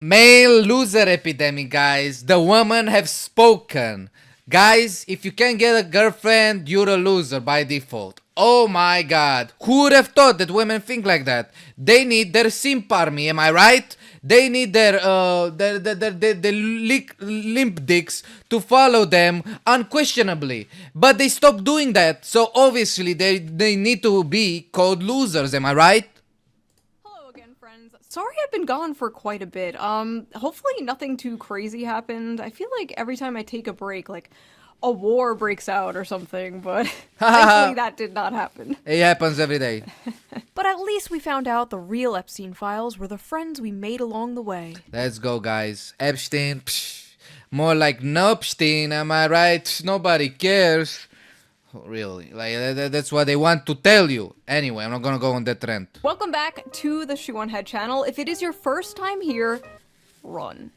Male loser epidemic, guys. The women have spoken. Guys, if you can't get a girlfriend, you're a loser by default. Oh my god. Who would have thought that women think like that? They need their simp army, am I right? They need their limp dicks to follow them unquestionably. But they stopped doing that, so obviously they need to be called losers, am I right? Hello again, friends. Sorry I've been gone for quite a bit. Hopefully nothing too crazy happened. I feel like every time I take a break, like, a war breaks out or something, but thankfully that did not happen. It happens every day. But at least we found out the real Epstein files were the friends we made along the way. Let's go, guys. Epstein, more like Nopstein, am I right? Nobody cares. Really, like that's what they want to tell you. Anyway, I'm not gonna go on that trend. Welcome back to the Shoe on Head channel. If it is your first time here, run.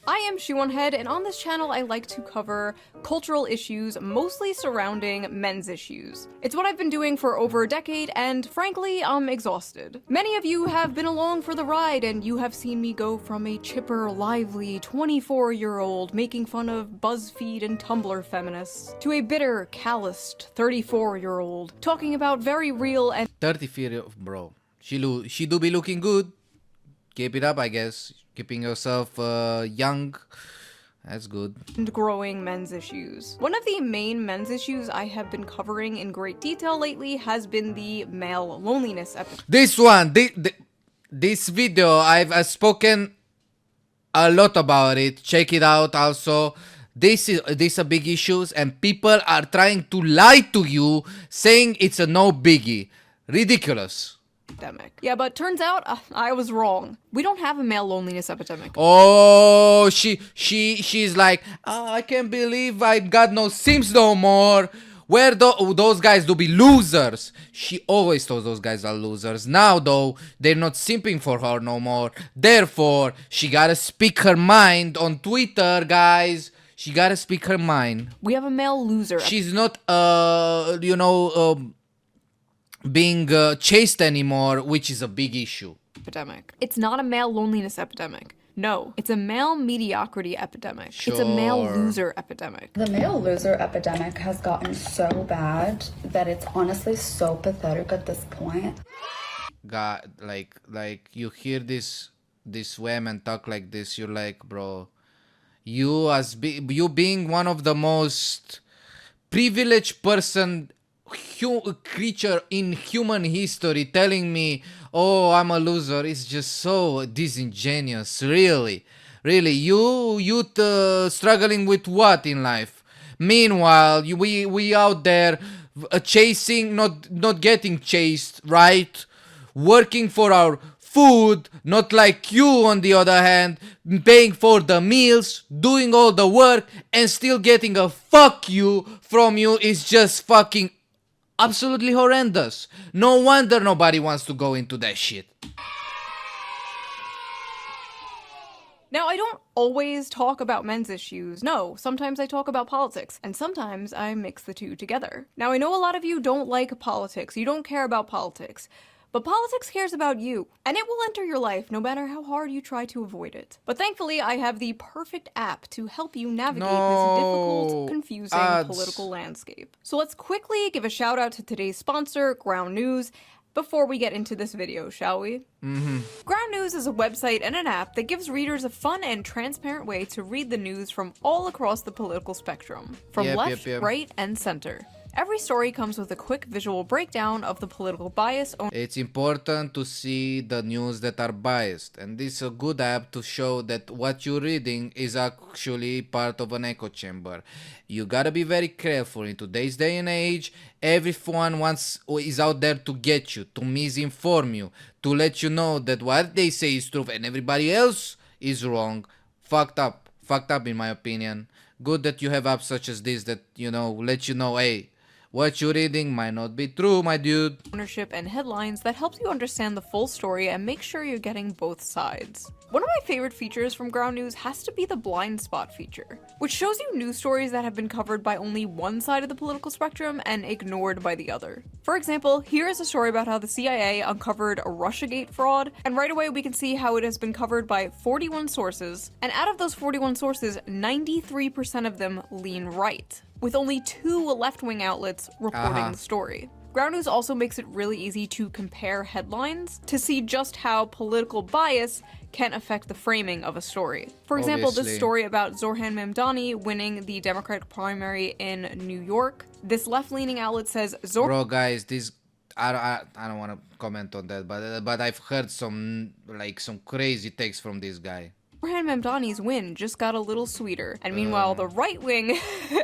I am Shoe on Head, and on this channel I like to cover cultural issues mostly surrounding men's issues. It's what I've been doing for over a decade, and frankly, I'm exhausted. Many of you have been along for the ride, and you have seen me go from a chipper, lively 24-year-old making fun of BuzzFeed and Tumblr feminists to a bitter, calloused 34-year-old talking about very real and 34, bro. She do be looking good. Keep it up, I guess. Keeping yourself young. That's good. growing men's issues. One of the main men's issues I have been covering in great detail lately has been the male loneliness epidemic. This one, this video, I've spoken a lot about it. Check it out. Also, this is a big issues, and people are trying to lie to you, saying it's a no biggie. Ridiculous. Yeah, but turns out I was wrong. We don't have a male loneliness epidemic. Oh, she's like, oh, I can't believe I got no Sims no more. Where those guys do be losers. She always thought those guys are losers. Now though, they're not simping for her no more. Therefore, she gotta speak her mind on Twitter, guys. She gotta speak her mind. We have a male loser. She's not, being chased anymore, which is a big issue. Epidemic. It's not a male loneliness epidemic. No, it's a male mediocrity epidemic. It's a male Sure. loser epidemic. The male loser epidemic has gotten so bad that it's honestly so pathetic at this point. God, like you hear this women talk like this, you're like, bro, you you being one of the most privileged creature in human history, telling me, oh, I'm a loser, is just so disingenuous. Really, you struggling with what in life? Meanwhile, we out there chasing, not getting chased, right? Working for our food, not like you on the other hand, paying for the meals, doing all the work, and still getting a fuck you from you is just fucking absolutely horrendous. No wonder nobody wants to go into that shit. Now, I don't always talk about men's issues. No, sometimes I talk about politics, and sometimes I mix the two together. Now, I know a lot of you don't like politics, you don't care about politics, but politics cares about you, and it will enter your life no matter how hard you try to avoid it. But thankfully, I have the perfect app to help you navigate this difficult, confusing political landscape. So let's quickly give a shout out to today's sponsor, Ground News, before we get into this video, shall we? Ground News is a website and an app that gives readers a fun and transparent way to read the news from all across the political spectrum, from left, right, and center. Every story comes with a quick visual breakdown of the political bias. It's important to see the news that are biased, and this is a good app to show that what you're reading is actually part of an echo chamber. You gotta be very careful. In today's day and age, everyone is out there to get you, to misinform you, to let you know that what they say is true and everybody else is wrong. Fucked up in my opinion. Good that you have apps such as this that, let you know, hey, what you're reading might not be true, my dude. Ownership and headlines that helps you understand the full story and make sure you're getting both sides. One of my favorite features from Ground News has to be the blind spot feature, which shows you news stories that have been covered by only one side of the political spectrum and ignored by the other. For example, here is a story about how the CIA uncovered a Russiagate fraud, and right away we can see how it has been covered by 41 sources, and out of those 41 sources, 93% of them lean right, with only 2 left-wing outlets reporting the story. Ground News also makes it really easy to compare headlines to see just how political bias can affect the framing of a story. For example, this story about Zoran Mamdani winning the Democratic primary in New York. This left-leaning outlet says Bro, guys, this I don't want to comment on that, but I've heard some crazy takes from this guy. Zoran Mamdani's win just got a little sweeter. And meanwhile, the right-wing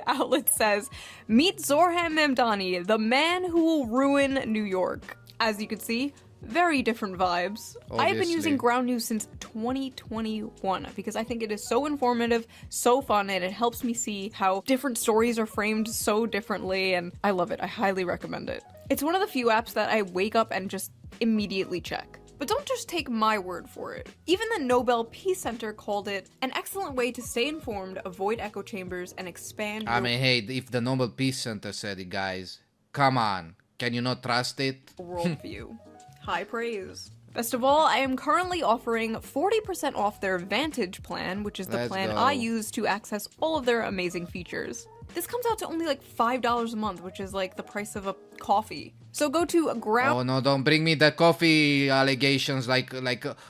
outlet says, meet Zoran Mamdani, the man who will ruin New York. As you can see, very different vibes. I've been using Ground News since 2021 because I think it is so informative, so fun, and it helps me see how different stories are framed so differently, and I love it. I highly recommend it. It's one of the few apps that I wake up and just immediately check. But don't just take my word for it. Even the Nobel Peace Center called it an excellent way to stay informed, avoid echo chambers, and expand I mean, hey, if the Nobel Peace Center said it, guys, come on. Can you not trust it? Worldview. High praise. Best of all, I am currently offering 40% off their Vantage plan, which is the plan I use to access all of their amazing features. This comes out to only like $5 a month, which is like the price of a coffee. So go to Ground... Oh no, don't bring me the coffee allegations like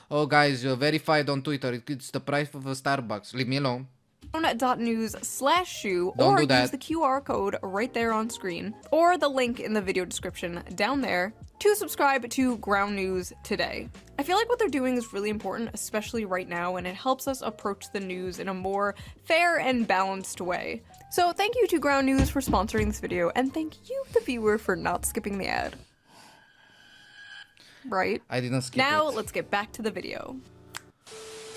oh guys, you're verified on Twitter, it's the price of a Starbucks. Leave me alone. Ground.news/shoe Don't or do use the QR code right there on screen or the link in the video description down there to subscribe to Ground News today. I feel like what they're doing is really important, especially right now, and it helps us approach the news in a more fair and balanced way. So thank you to Ground News for sponsoring this video, and thank you, the viewer, for not skipping the ad. Right? I didn't skip Now, it. let's get back to the video.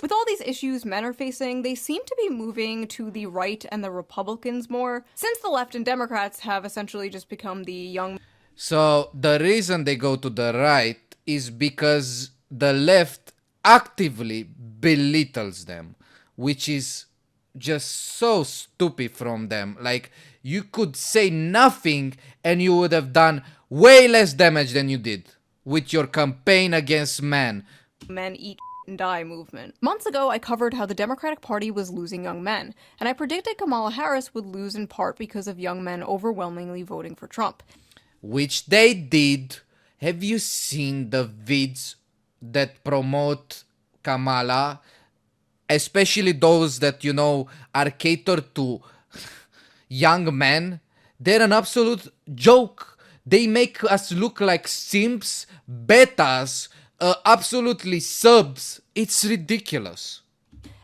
With all these issues men are facing, they seem to be moving to the right and the Republicans more, since the left and Democrats have essentially just become the young... So the reason they go to the right is because the left actively belittles them, which is just so stupid from them. Like, you could say nothing and you would have done way less damage than you did with your campaign against men eat and die movement. Months ago, I covered how the Democratic Party was losing young men, and I predicted Kamala Harris would lose in part because of young men overwhelmingly voting for Trump. Which they did. Have you seen the vids that promote Kamala? Especially those that, you know, are catered to young men. They're an absolute joke. They make us look like simps, betas, absolutely subs. It's ridiculous.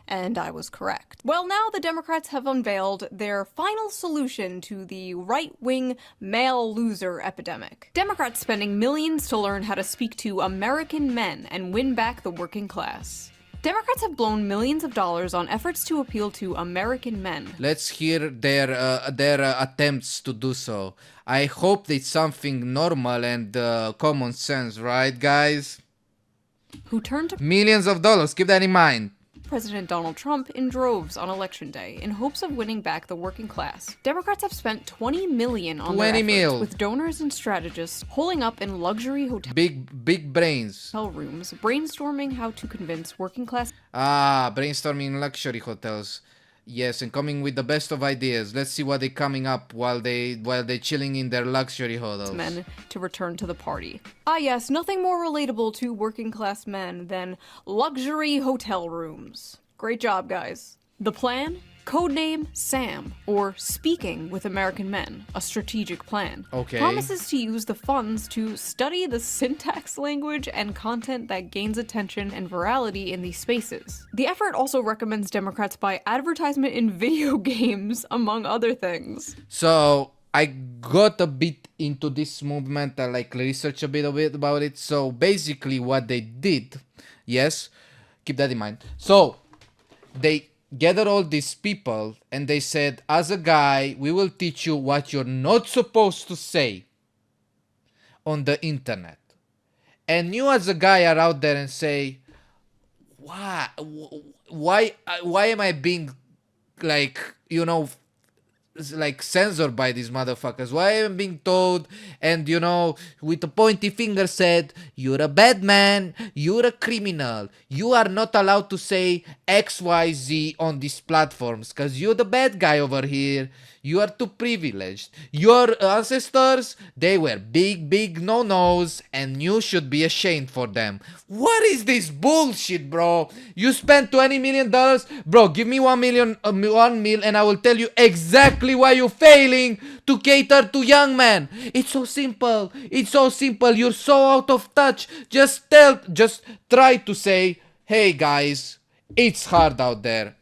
And I was correct. Well, now the Democrats have unveiled their final solution to the right-wing male loser epidemic. Democrats spending millions to learn how to speak to American men and win back the working class. Democrats have blown millions of dollars on efforts to appeal to American men. Let's hear their attempts to do so. I hope it's something normal and common sense, right, guys? Who turned to Millions of dollars, keep that in mind. President Donald Trump in droves on Election Day in hopes of winning back the working class. Democrats have spent $20 million on their efforts, with donors and strategists holing up in luxury Big brains. hotel rooms, brainstorming how to convince working class Brainstorming in luxury hotels. Yes, and coming with the best of ideas. Let's see what they're coming up while they're chilling in their luxury hotels. men to return to the party. Ah yes, nothing more relatable to working class men than luxury hotel rooms. Great job, guys. The plan? Codename Sam, or Speaking with American Men, a strategic plan. Okay. Promises to use the funds to study the syntax, language, and content that gains attention and virality in these spaces. The effort also recommends Democrats buy advertisement in video games, among other things. So I got a bit into this movement. I researched a bit about it. So basically what they did, yes, keep that in mind. So they gathered all these people and they said, as a guy, we will teach you what you're not supposed to say on the internet. And you as a guy are out there and say, why am I being like, like censored by these motherfuckers? Why am I being told, and with a pointy finger said, you're a bad man, you're a criminal, you are not allowed to say XYZ on these platforms because you're the bad guy over here, you are too privileged, your ancestors, they were big no-nos and you should be ashamed for them. What is this bullshit, bro? You spent $20 million, bro. Give me 1 million, 1 mil, and I will tell you exactly why you're failing to cater to young men. It's so simple. It's so simple. You're so out of touch. Just try to say, hey guys, it's hard out there.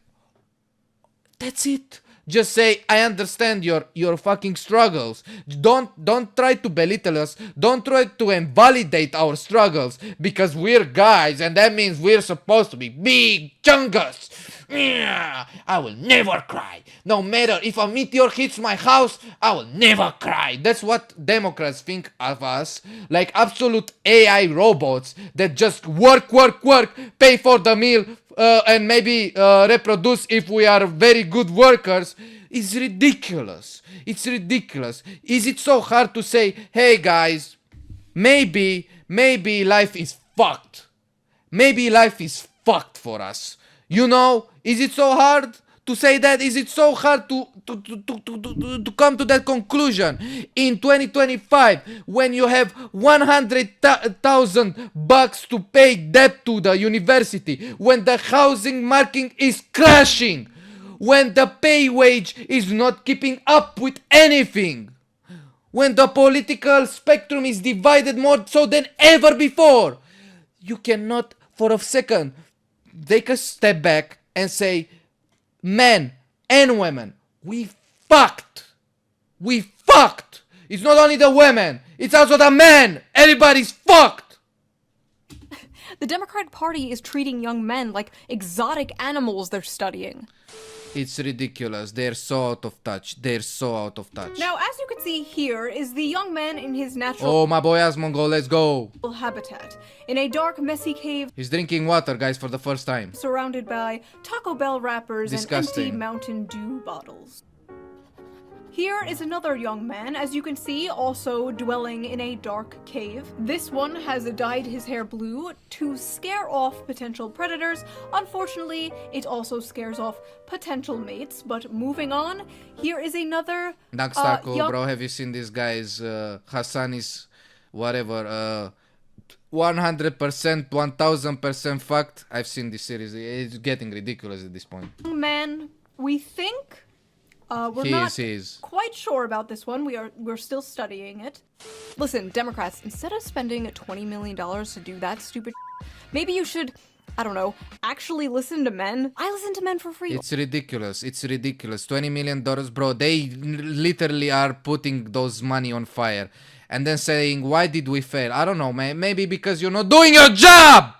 That's it. Just say, I understand your fucking struggles. Don't try to belittle us. Don't try to invalidate our struggles because we're guys and that means we're supposed to be big chungus. I will never cry. No matter if a meteor hits my house, I will never cry. That's what Democrats think of us. Like absolute AI robots that just work, pay for the meal, and maybe reproduce if we are very good workers. Is ridiculous. It's ridiculous. Is it so hard to say, hey guys, maybe life is fucked. Maybe life is fucked for us. Is it so hard to say that? Is it so hard to come to that conclusion in 2025 when you have $100,000 to pay debt to the university, when the housing market is crashing, when the pay wage is not keeping up with anything, when the political spectrum is divided more so than ever before? You cannot for a second take a step back and say, men and women, we fucked. We fucked. It's not only the women, it's also the men. Everybody's fucked. The Democratic Party is treating young men like exotic animals they're studying. It's ridiculous. They're so out of touch. They're so out of touch. Now, as you can see here, is the young man in his natural Oh, my boy Asmongo, let's go. habitat, in a dark, messy cave He's drinking water, guys, for the first time. surrounded by Taco Bell wrappers and Disgusting. empty Mountain Dew bottles. Here is another young man, as you can see, also dwelling in a dark cave. This one has dyed his hair blue to scare off potential predators. Unfortunately, it also scares off potential mates. But moving on, here is another Naxtaco, young... bro, have you seen this guy's Hassan is whatever 100%, 1000% fucked? I've seen this series. It's getting ridiculous at this point. man, we think we're He not is. quite sure about this one. We're still studying it. Listen, Democrats, instead of spending $20 million to do that stupid maybe you should, I don't know, actually listen to men. I listen to men for free. It's ridiculous. It's ridiculous. $20 million, bro. They literally are putting those money on fire and then saying, why did we fail? I don't know, man. Maybe because you're not doing your job.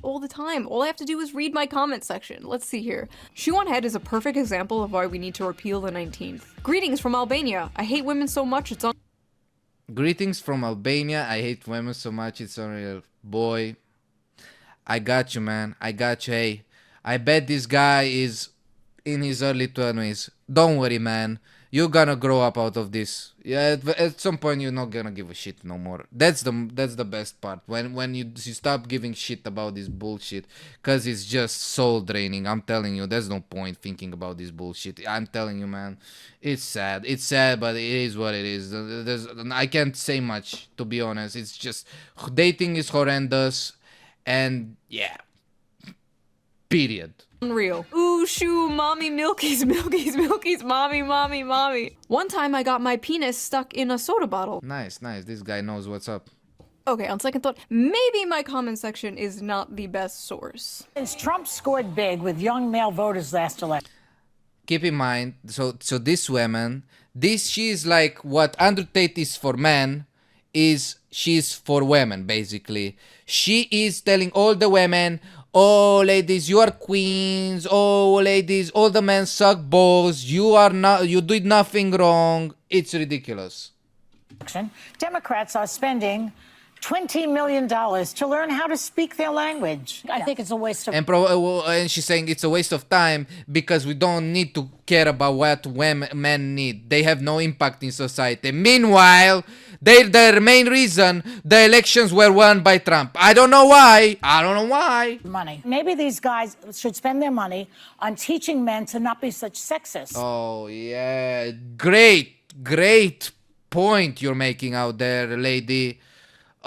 All the time. All I have to do is read my comment section. Let's see here. Shoe on Head is a perfect example of why we need to repeal the 19th. Greetings from Albania. I hate women so much it's on. Greetings from Albania. I hate women so much it's unreal. Boy, I got you, man. I got you. Hey, I bet this guy is in his early 20s. Don't worry, man. You're gonna grow up out of this. Yeah, at some point you're not gonna give a shit no more. That's the best part. When you stop giving shit about this bullshit, cause it's just soul draining. I'm telling you, there's no point thinking about this bullshit. I'm telling you, man. It's sad. It's sad, but it is what it is. I can't say much, to be honest. It's just dating is horrendous, and yeah. Period. Unreal. Ooh, shoo, mommy, milkies, mommy. One time I got my penis stuck in a soda bottle. Nice. This guy knows what's up. Okay, on second thought, maybe my comment section is not the best source. Since Trump scored big with young male voters last election. Keep in mind, so this woman, she is like what Andrew Tate is for men, she's for women, basically. She is telling all the women, oh ladies, you are queens, oh ladies, all the men suck balls, you did nothing wrong. It's ridiculous. Democrats are spending $20 million to learn how to speak their language. I think it's a waste of And she's saying it's a waste of time because we don't need to care about what men need. They have no impact in society. Meanwhile, their main reason the elections were won by Trump. I don't know why. money. Maybe these guys should spend their money on teaching men to not be such sexists. Oh yeah, great point you're making out there, lady.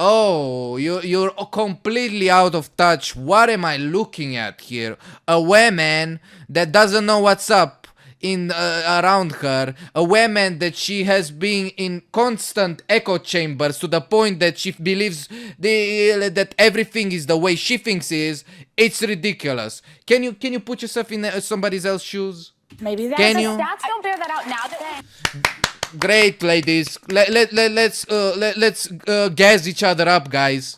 Oh, you're completely out of touch. What am I looking at here? A woman that doesn't know what's up in around her. A woman that she has been in constant echo chambers to the point that she believes that everything is the way she thinks is. It's ridiculous. Can you put yourself in somebody else's shoes? Maybe that's Can you? Stats don't bear that out now. Great, ladies. Let's gas each other up, guys.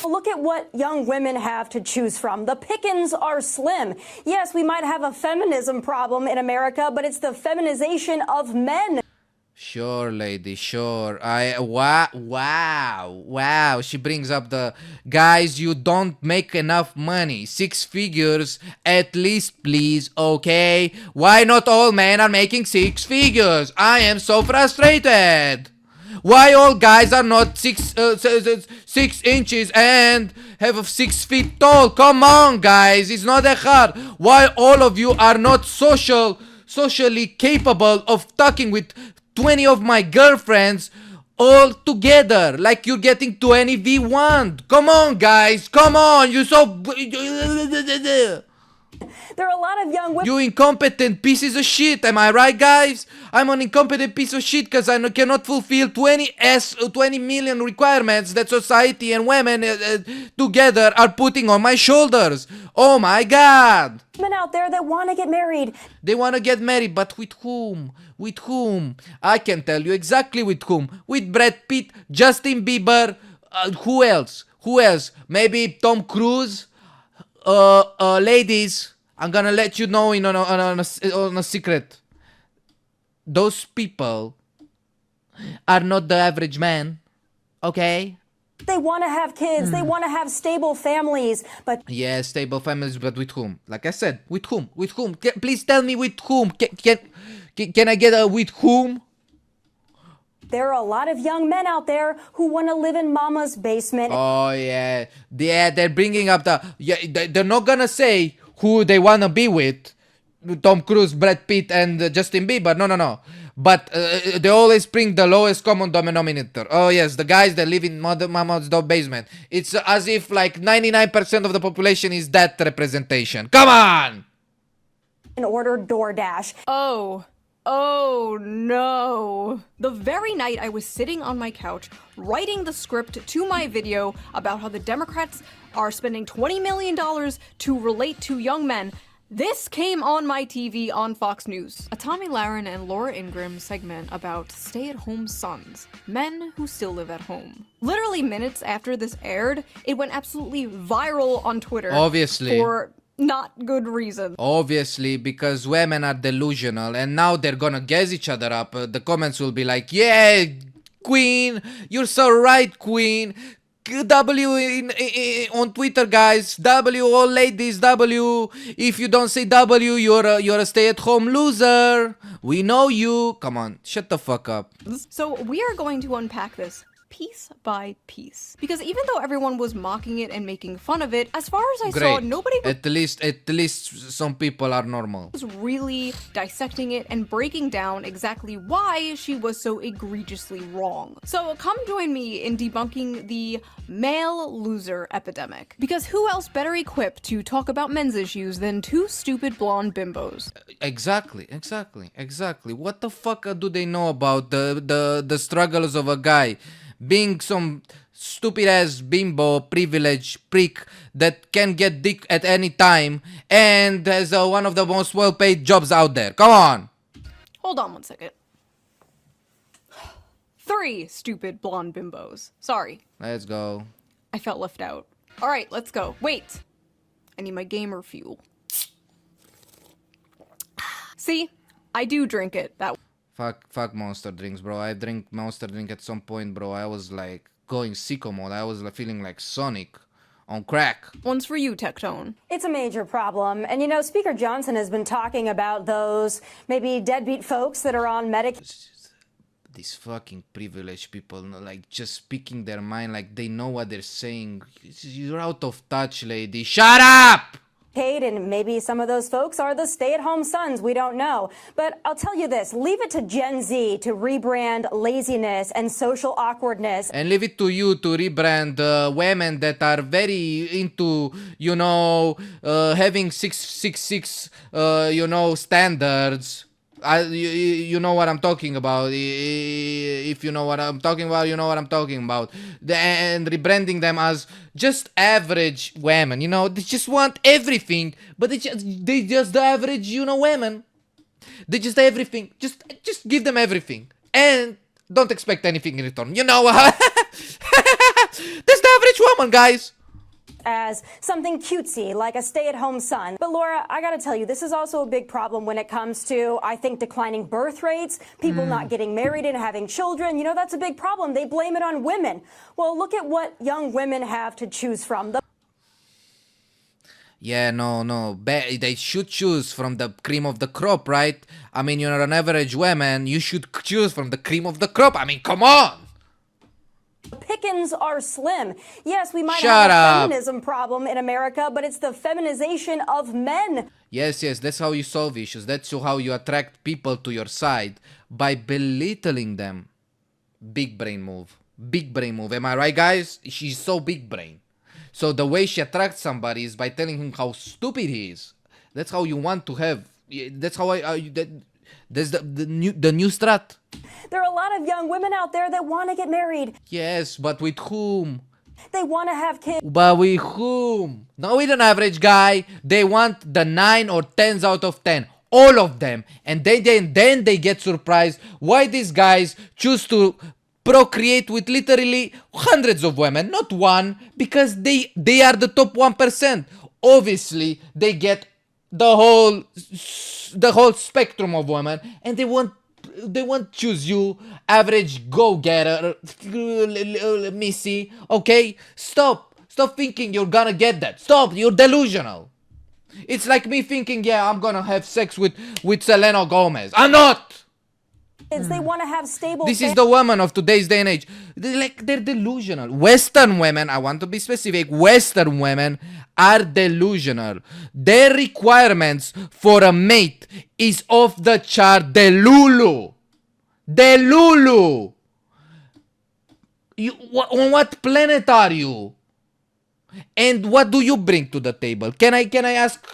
Look at what young women have to choose from. The pickings are slim. Yes, we might have a feminism problem in America, but it's the feminization of men. Sure, lady, sure. Wow. She brings up the guys, you don't make enough money. 6 figures at least, please, okay? Why not all men are making 6 figures? I am so frustrated. Why all guys are not 6 inches and have 6 feet tall? Come on, guys, it's not that hard. Why all of you are not socially capable of talking with 20 of my girlfriends all together like you're getting 20 v1? Come on, guys, come on. You're so There are a lot of young women. you incompetent pieces of shit. Am I right, guys? I'm an incompetent piece of shit because I cannot fulfill 20 million requirements that society and women together are putting on my shoulders. Oh my god. Women out there that want to get married. They want to get married, but with whom? With whom? I can tell you exactly with whom. With Brad Pitt, Justin Bieber, who else? Who else? Maybe Tom Cruise? Ladies, I'm gonna let you know on a secret. Those people are not the average man, okay? They want to have kids. They want to have stable families. But Yeah, stable families, but with whom? Like I said, with whom? With whom? Please tell me with whom. Can I get a with whom? there are a lot of young men out there who want to live in mama's basement. Oh yeah, they're bringing up they're not gonna say who they wanna be with, Tom Cruise, Brad Pitt, and Justin Bieber. No. But they always bring the lowest common denominator. Oh yes, the guys that live in mama's basement. It's as if like 99% of the population is that representation. Come on. And order DoorDash. Oh no. The very night I was sitting on my couch writing the script to my video about how the Democrats are spending $20 million to relate to young men, this came on my TV on Fox News. A Tommy Lahren and Laura Ingraham segment about stay-at-home sons, men who still live at home. Literally minutes after this aired, it went absolutely viral on Twitter. Obviously. For not good reason. Obviously, because women are delusional and now they're gonna gas each other up. The comments will be like, yeah, queen, you're so right, queen. W on Twitter, guys. W, all ladies, W. If you don't say W, you're a stay-at-home loser. We know you. Come on, shut the fuck up. So we are going to unpack this piece by piece, because even though everyone was mocking it and making fun of it, as far as I saw, nobody At least some people are normal. was really dissecting it and breaking down exactly why she was so egregiously wrong. So come join me in debunking the male loser epidemic, because who else better equipped to talk about men's issues than two stupid blonde bimbos? Exactly. What the fuck do they know about the struggles of a guy being some stupid ass bimbo privileged prick that can get dick at any time and has one of the most well paid jobs out there? Come on. Hold on one second. 3 stupid blonde bimbos. Sorry, Let's go. I felt left out. Alright, let's go. Wait. I need my gamer fuel. See? I do drink it that Fuck monster drinks, bro. I drink monster drink at some point, bro. I was like going sicko mode. I was like, feeling like Sonic on crack. One's for you, Tectone. It's a major problem. And you know, Speaker Johnson has been talking about those maybe deadbeat folks that are on These fucking privileged people, like just speaking their mind like they know what they're saying. You're out of touch, lady. Shut up! and maybe some of those folks are the stay-at-home sons. We don't know. But I'll tell you this, leave it to Gen Z to rebrand laziness and social awkwardness. And leave it to you to rebrand women that are very into, you know, having 666, you know, standards. You know what I'm talking about. If you know what I'm talking about, you know what I'm talking about. And rebranding them as just average women. You know, they just want everything, but they just the average, you know, women. They just everything. Just give them everything, and don't expect anything in return. You know, that's the average woman, guys. As something cutesy, like a stay-at-home son. But Laura, I gotta tell you, this is also a big problem when it comes to, I think, declining birth rates, people not getting married and having children. You know, that's a big problem. They blame it on women. Well, look at what young women have to choose from. Yeah, no. They should choose from the cream of the crop, right? I mean, you're an average woman. You should choose from the cream of the crop. I mean, come on. Pickings are slim. Yes, we might Shut have a up. feminism problem in America, but it's the feminization of men. Yes, that's how you solve issues. That's how you attract people to your side, by belittling them. Big brain move. Big brain move. Am I right, guys? She's so big brain. So the way she attracts somebody is by telling him how stupid he is. That's how you want to have. That's how that's the new strat. There are a lot of young women out there that want to get married. Yes, but with whom? They want to have kids. But with whom? Not with an average guy. They want the 9 or 10s out of 10. All of them. And then they get surprised why these guys choose to procreate with literally hundreds of women, not one, because they are the top 1%. Obviously, they get the whole spectrum of women, and they won't choose you, average go-getter, missy. Okay, stop thinking you're gonna get that. Stop, you're delusional. It's like me thinking, yeah, I'm gonna have sex with Selena Gomez. I'm not. They want to have stable. This is the woman of today's day and age. They're delusional. Western women, I want to be specific, Western women are delusional. Their requirements for a mate is off the chart. Delulu. On what planet are you? And what do you bring to the table? Can I ask,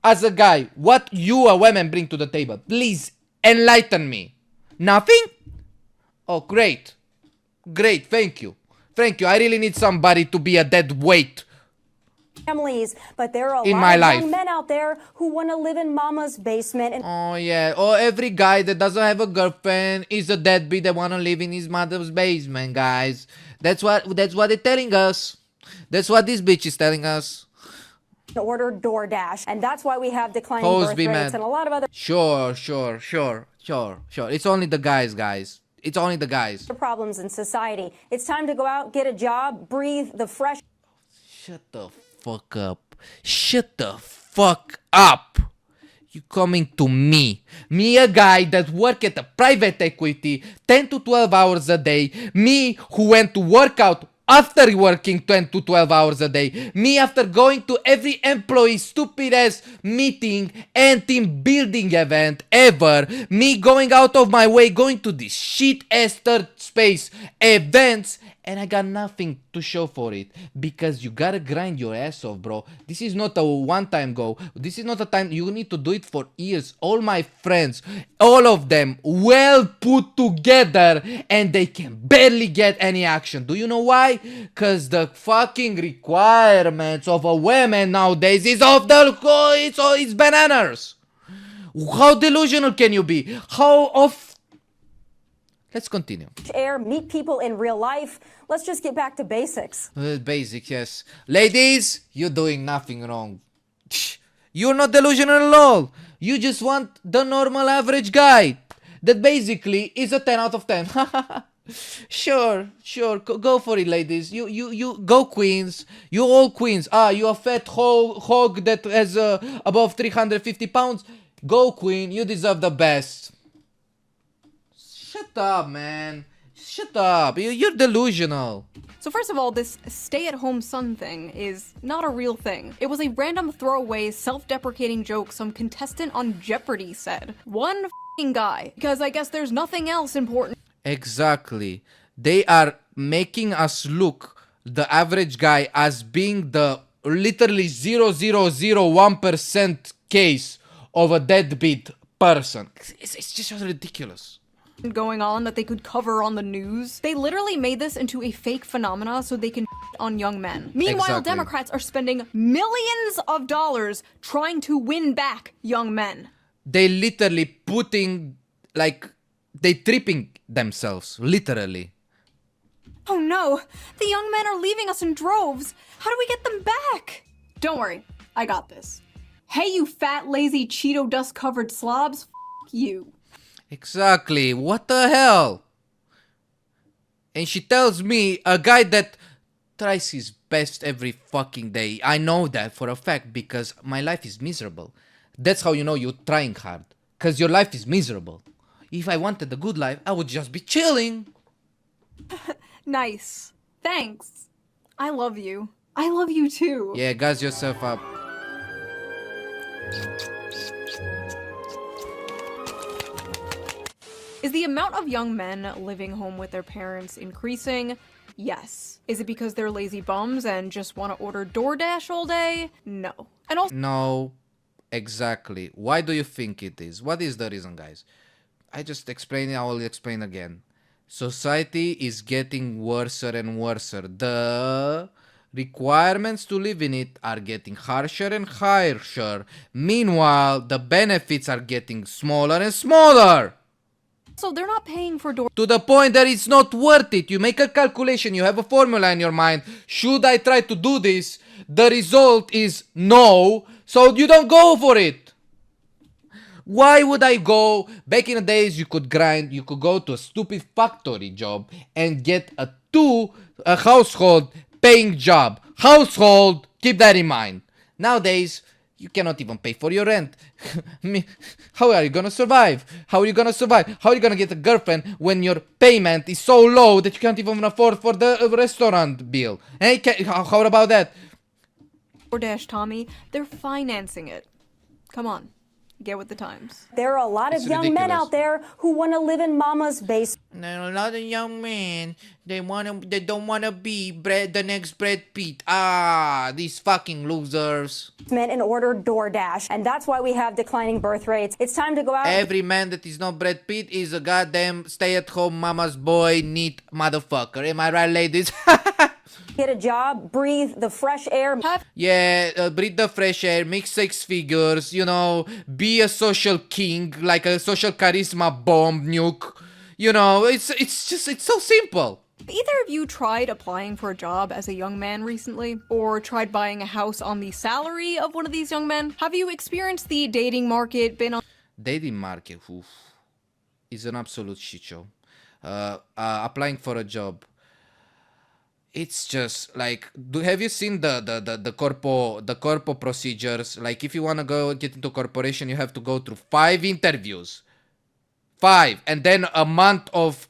as a guy, what you, a woman, bring to the table? Please enlighten me. Nothing? Oh, great. Thank you. I really need somebody to be a dead weight families, but there are a in lot my of life. young men out there who want to live in mama's basement. And Oh yeah. Oh, every guy that doesn't have a girlfriend is a deadbeat that wanna live in his mother's basement, guys. That's what they're telling us. That's what this bitch is telling us. order DoorDash, and that's why we have declining Hoes birth be rates mad. and a lot of other Sure. It's only the guys. It's only the guys. problems in society. It's time to go out, get a job, breathe the fresh. Shut the fuck up. You coming to me, a guy that work at a private equity 10 to 12 hours a day, me who went to work out after working 10 to 12 hours a day, me after going to every employee stupid ass meeting and team building event ever, me going out of my way, going to these shit ass third space events, and I got nothing to show for it, because you gotta grind your ass off, bro. This is not a one-time go. This is not a time. You need to do it for years. All my friends, all of them, well put together, and they can barely get any action. Do you know why? Because the fucking requirements of a woman nowadays is off the... It's bananas. How delusional can you be? How off... Let's continue. Air, meet people in real life. Let's just get back to basics. Basic, yes. Ladies, you're doing nothing wrong. You're not delusional at all. You just want the normal average guy. that basically is a 10 out of 10. Sure, go for it, ladies. You go, queens. You all queens. You a fat hog that has above 350 pounds. Go, queen. You deserve the best. Shut up, man. Shut up. You're delusional. So first of all, this stay-at-home son thing is not a real thing. It was a random throwaway, self-deprecating joke some contestant on Jeopardy said. One f***ing guy. Because I guess there's nothing else important. Exactly. They are making us look, the average guy, as being the literally 0.001% case of a deadbeat person. It's just ridiculous. Going on that they could cover on the news. They literally made this into a fake phenomena so they can on young men. Meanwhile, Exactly. Democrats are spending millions of dollars trying to win back young men. They literally putting, like, they tripping themselves, literally. Oh no, the young men are leaving us in droves. How do we get them back? Don't worry, I got this. Hey, you fat, lazy, Cheeto dust-covered slobs, f*** you. Exactly. What the hell? And she tells me, a guy that tries his best every fucking day. I know that for a fact because my life is miserable. That's how you know you're trying hard. Because your life is miserable. If I wanted a good life, I would just be chilling. Nice. Thanks. I love you. I love you too. Yeah, gas yourself up. Is the amount of young men living home with their parents increasing? Yes. Is it because they're lazy bums and just want to order DoorDash all day? No. And also, No, exactly. Why do you think it is? What is the reason, guys? I just explained it, I will explain again. Society is getting worse and worse. The requirements to live in it are getting harsher and harsher. Meanwhile, the benefits are getting smaller and smaller. they're not paying for DoorDash. To the point that it's not worth it. You make a calculation, you have a formula in your mind. Should I try to do this? The result is no, so you don't go for it. Why would I go? Back in the days, you could grind, you could go to a stupid factory job and get a household paying job. Household, keep that in mind. Nowadays, you cannot even pay for your rent. How are you gonna survive? How are you gonna survive? How are you gonna get a girlfriend when your payment is so low that you can't even afford for the restaurant bill? Hey, how about that? DoorDash, Tommy, they're financing it. Come on, get with the times. There are a lot of It's young men ridiculous. out there who want to live in mama's basement. A lot of young men, they don't wanna be the next Brad Pitt. These fucking losers. And order DoorDash. And that's why we have declining birth rates. It's time to go out. Every man that is not Brad Pitt is a goddamn stay-at-home mama's boy, neat motherfucker. Am I right, ladies? Get a job, breathe the fresh air. Yeah, breathe the fresh air, make 6 figures, you know, be a social king, like a social charisma bomb nuke. You know, it's so simple. Either of you tried applying for a job as a young man recently? Or tried buying a house on the salary of one of these young men? Have you experienced the dating market, been on Dating market, oof, is an absolute shit show. Applying for a job. It's just like, have you seen the corpo procedures? Like, if you wanna go get into corporation, you have to go through 5 interviews, 5, and then a month of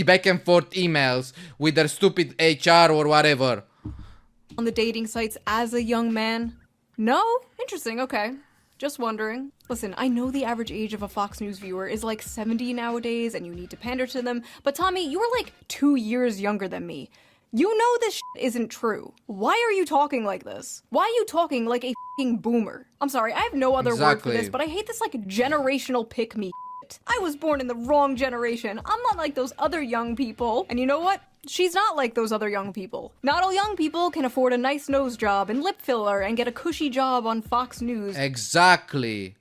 back and forth emails with their stupid HR or whatever. the dating sites as a young man? No? Interesting, okay. Just wondering. Listen, I know the average age of a Fox News viewer is like 70 nowadays and you need to pander to them, but Tommy, you are like 2 years younger than me. You know this shit isn't true. Why are you talking like this? Why are you talking like a f***ing boomer? I'm sorry, I have no other word for Exactly. this, but I hate this like generational pick-me shit. I was born in the wrong generation. I'm not like those other young people. And you know what? She's not like those other young people. Not all young people can afford a nice nose job and lip filler and get a cushy job on Fox News. Exactly.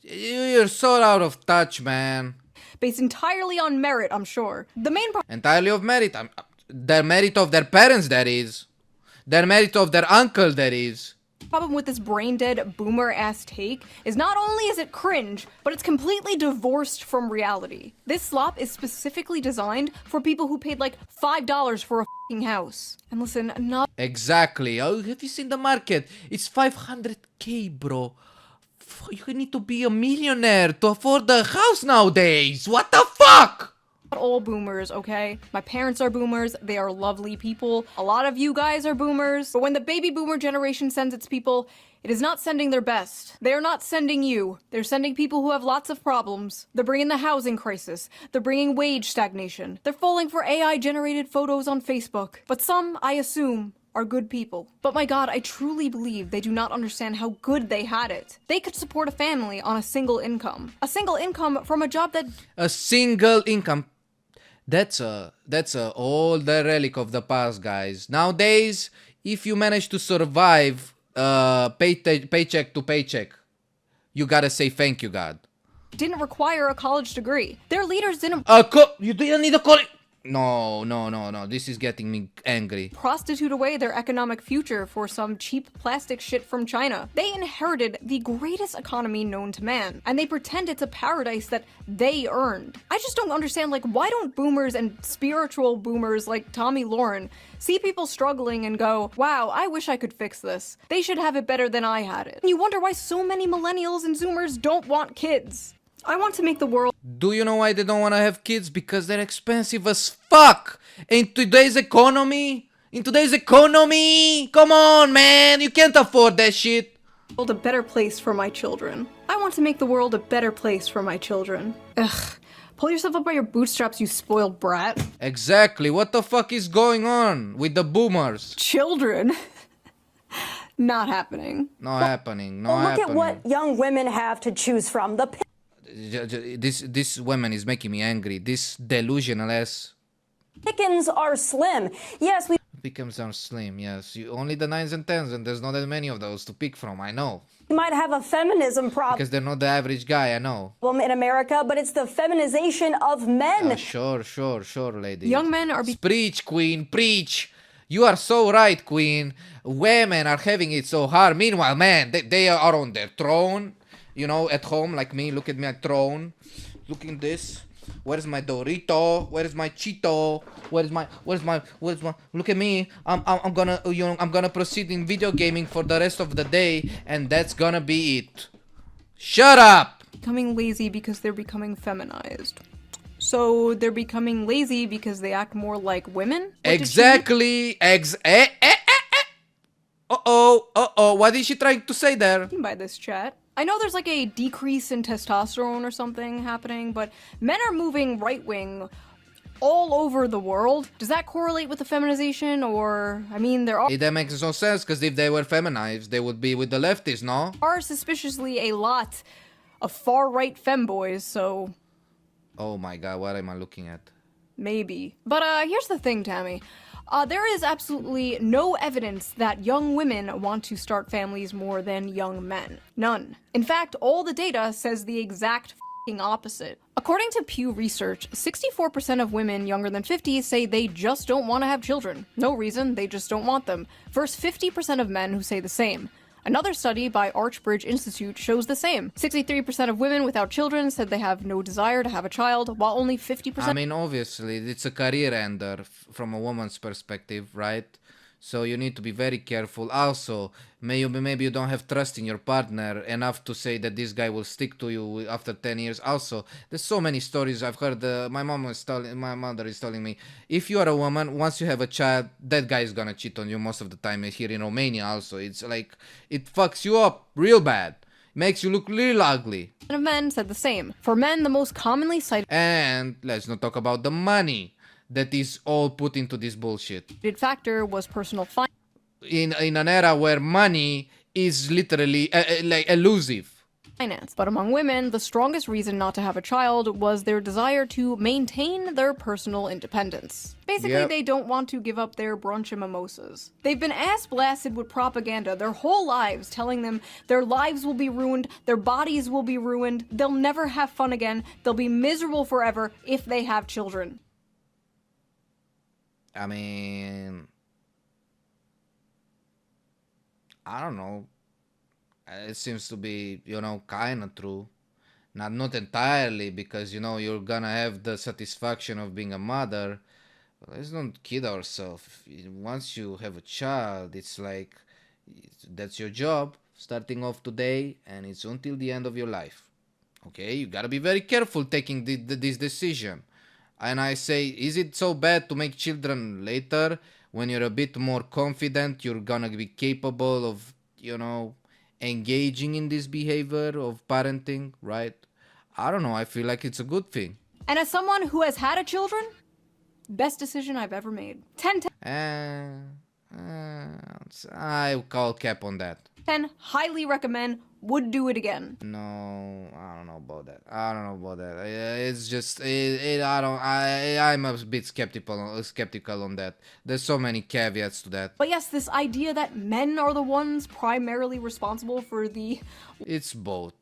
You're so out of touch, man. Based entirely on merit, I'm sure. The main part Entirely of merit. The merit of their parents, that is. Their merit of their uncle, that is. Problem with this brain-dead boomer-ass take is not only is it cringe, but it's completely divorced from reality. This slop is specifically designed for people who paid like $5 for a f***ing house. And listen, not Exactly. Oh, have you seen the market? It's 500K, bro. You need to be a millionaire to afford the house nowadays. What the fuck? all boomers, okay? My parents are boomers, they are lovely people. A lot of you guys are boomers. But when the baby boomer generation sends its people, it is not sending their best. They are not sending you. They're sending people who have lots of problems. They're bringing the housing crisis. They're bringing wage stagnation. They're falling for AI-generated photos on Facebook. But some, I assume, are good people. But my god, I truly believe they do not understand how good they had it. They could support a family on a single income. A single income from a job that... A single income. That's a old relic of the past, guys. Nowadays, if you manage to survive paycheck to paycheck, you gotta say thank you, God. didn't require a college degree. Their leaders didn't You didn't need a college. No. This is getting me angry. prostitute away their economic future for some cheap plastic shit from China. They inherited the greatest economy known to man, and they pretend it's a paradise that they earned. I just don't understand, like, why don't boomers and spiritual boomers like Tommy Lauren see people struggling and go, wow, I wish I could fix this. They should have it better than I had it. And you wonder why so many millennials and zoomers don't want kids. I want to make the world Do you know why they don't want to have kids? Because they're expensive as fuck. In today's economy, come on, man, you can't afford that shit. a better place for my children. I want to make the world a better place for my children. Ugh. Pull yourself up by your bootstraps, you spoiled brat. Exactly. What the fuck is going on with the boomers? Children? Not happening. Not happening. Well, look at what young women have to choose from. This woman is making me angry. This delusional ass. Pickings are slim. Yes, we Pickums are slim, yes. Only the 9s and 10s, and there's not that many of those to pick from, I know. might have a feminism problem Because they're not the average guy, I know. in America, but it's the feminization of men. Sure, lady. Young men are Preach, queen, preach! You are so right, queen. Women are having it so hard. Meanwhile, man, they are on their throne. You know, at home, like me. Look at me at throne. Look at this. Where's my Dorito? Where's my Cheeto? Where's my look at me. I'm gonna proceed in video gaming for the rest of the day, and that's gonna be it. Shut up! becoming lazy because they're becoming feminized. So they're becoming lazy because they act more like women? What did she Exactly. Uh-oh. What is she trying to say there? mean by this chat? I know there's like a decrease in testosterone or something happening, but men are moving right-wing all over the world. Does that correlate with the feminization, or, I mean, there That makes no sense, because if they were feminized, they would be with the leftists, no? are suspiciously a lot of far-right femboys, so Oh my god, what am I looking at? maybe. But here's the thing, Tammy. There is absolutely no evidence that young women want to start families more than young men. None. In fact, all the data says the exact f***ing opposite. According to Pew Research, 64% of women younger than 50 say they just don't want to have children. No reason, they just don't want them. Versus 50% of men who say the same. Another study by Archbridge Institute shows the same. 63% of women without children said they have no desire to have a child, while only 50% I mean, obviously, it's a career ender from a woman's perspective, right? So you need to be very careful. Also, maybe you don't have trust in your partner enough to say that this guy will stick to you after 10 years. Also, there's so many stories I've heard. My mother is telling me, if you are a woman, once you have a child, that guy is gonna cheat on you most of the time. Here in Romania, also, it's like it fucks you up real bad. Makes you look real ugly. of men said the same. For men, the most commonly cited And let's not talk about the money that is all put into this bullshit. factor was personal In an era where money is literally like elusive. finance. But among women, the strongest reason not to have a child was their desire to maintain their personal independence. Basically, Yep. they don't want to give up their brunch and mimosas. They've been ass-blasted with propaganda their whole lives, telling them their lives will be ruined, their bodies will be ruined, they'll never have fun again, they'll be miserable forever if they have children. I mean, I don't know. It seems to be, kind of true. Not entirely, because, you're gonna have the satisfaction of being a mother. But let's not kid ourselves. Once you have a child, it's like that's your job starting off today, and it's until the end of your life. Okay, you gotta be very careful taking this decision. And I say, is it so bad to make children later when you're a bit more confident, you're gonna be capable of, engaging in this behavior of parenting, right? I don't know, I feel like it's a good thing. And as someone who has had a children, best decision I've ever made. 10 I call cap on that. 10, highly recommend, would do it again. No, I don't know about that. It's just, I'm a bit skeptical on that. There's so many caveats to that. But yes, this idea that men are the ones primarily responsible for the... It's both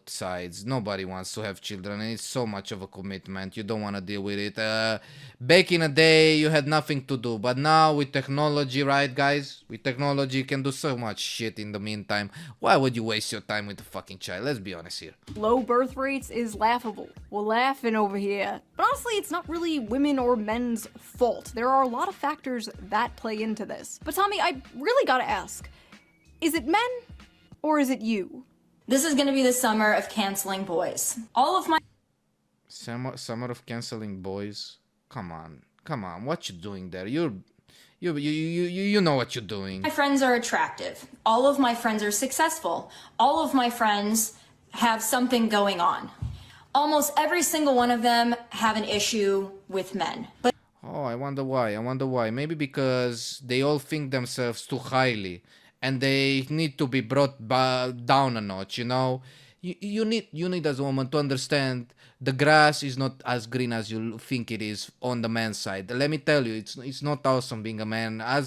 sides. Nobody wants to have children, and it's so much of a commitment. You don't want to deal with it. Back in the day, you had nothing to do, but now with technology, right, guys? With technology, you can do so much shit in the meantime. Why would you waste your time with a fucking child? Let's be honest here. Low birth rates is laughable. We're laughing over here. But honestly, it's not really women or men's fault. There are a lot of factors that play into this. But Tommy, I really gotta ask, is it men or is it you? This is gonna be the summer of canceling boys. All of my Summer of canceling boys? Come on. What you doing there? You know what you're doing. My friends are attractive. All of my friends are successful. All of my friends have something going on. Almost every single one of them have an issue with men. But Oh, I wonder why. Maybe because they all think themselves too highly, and they need to be brought down a notch. You need as a woman to understand the grass is not as green as you think it is on the man's side. Let me tell you, it's not awesome being a man. I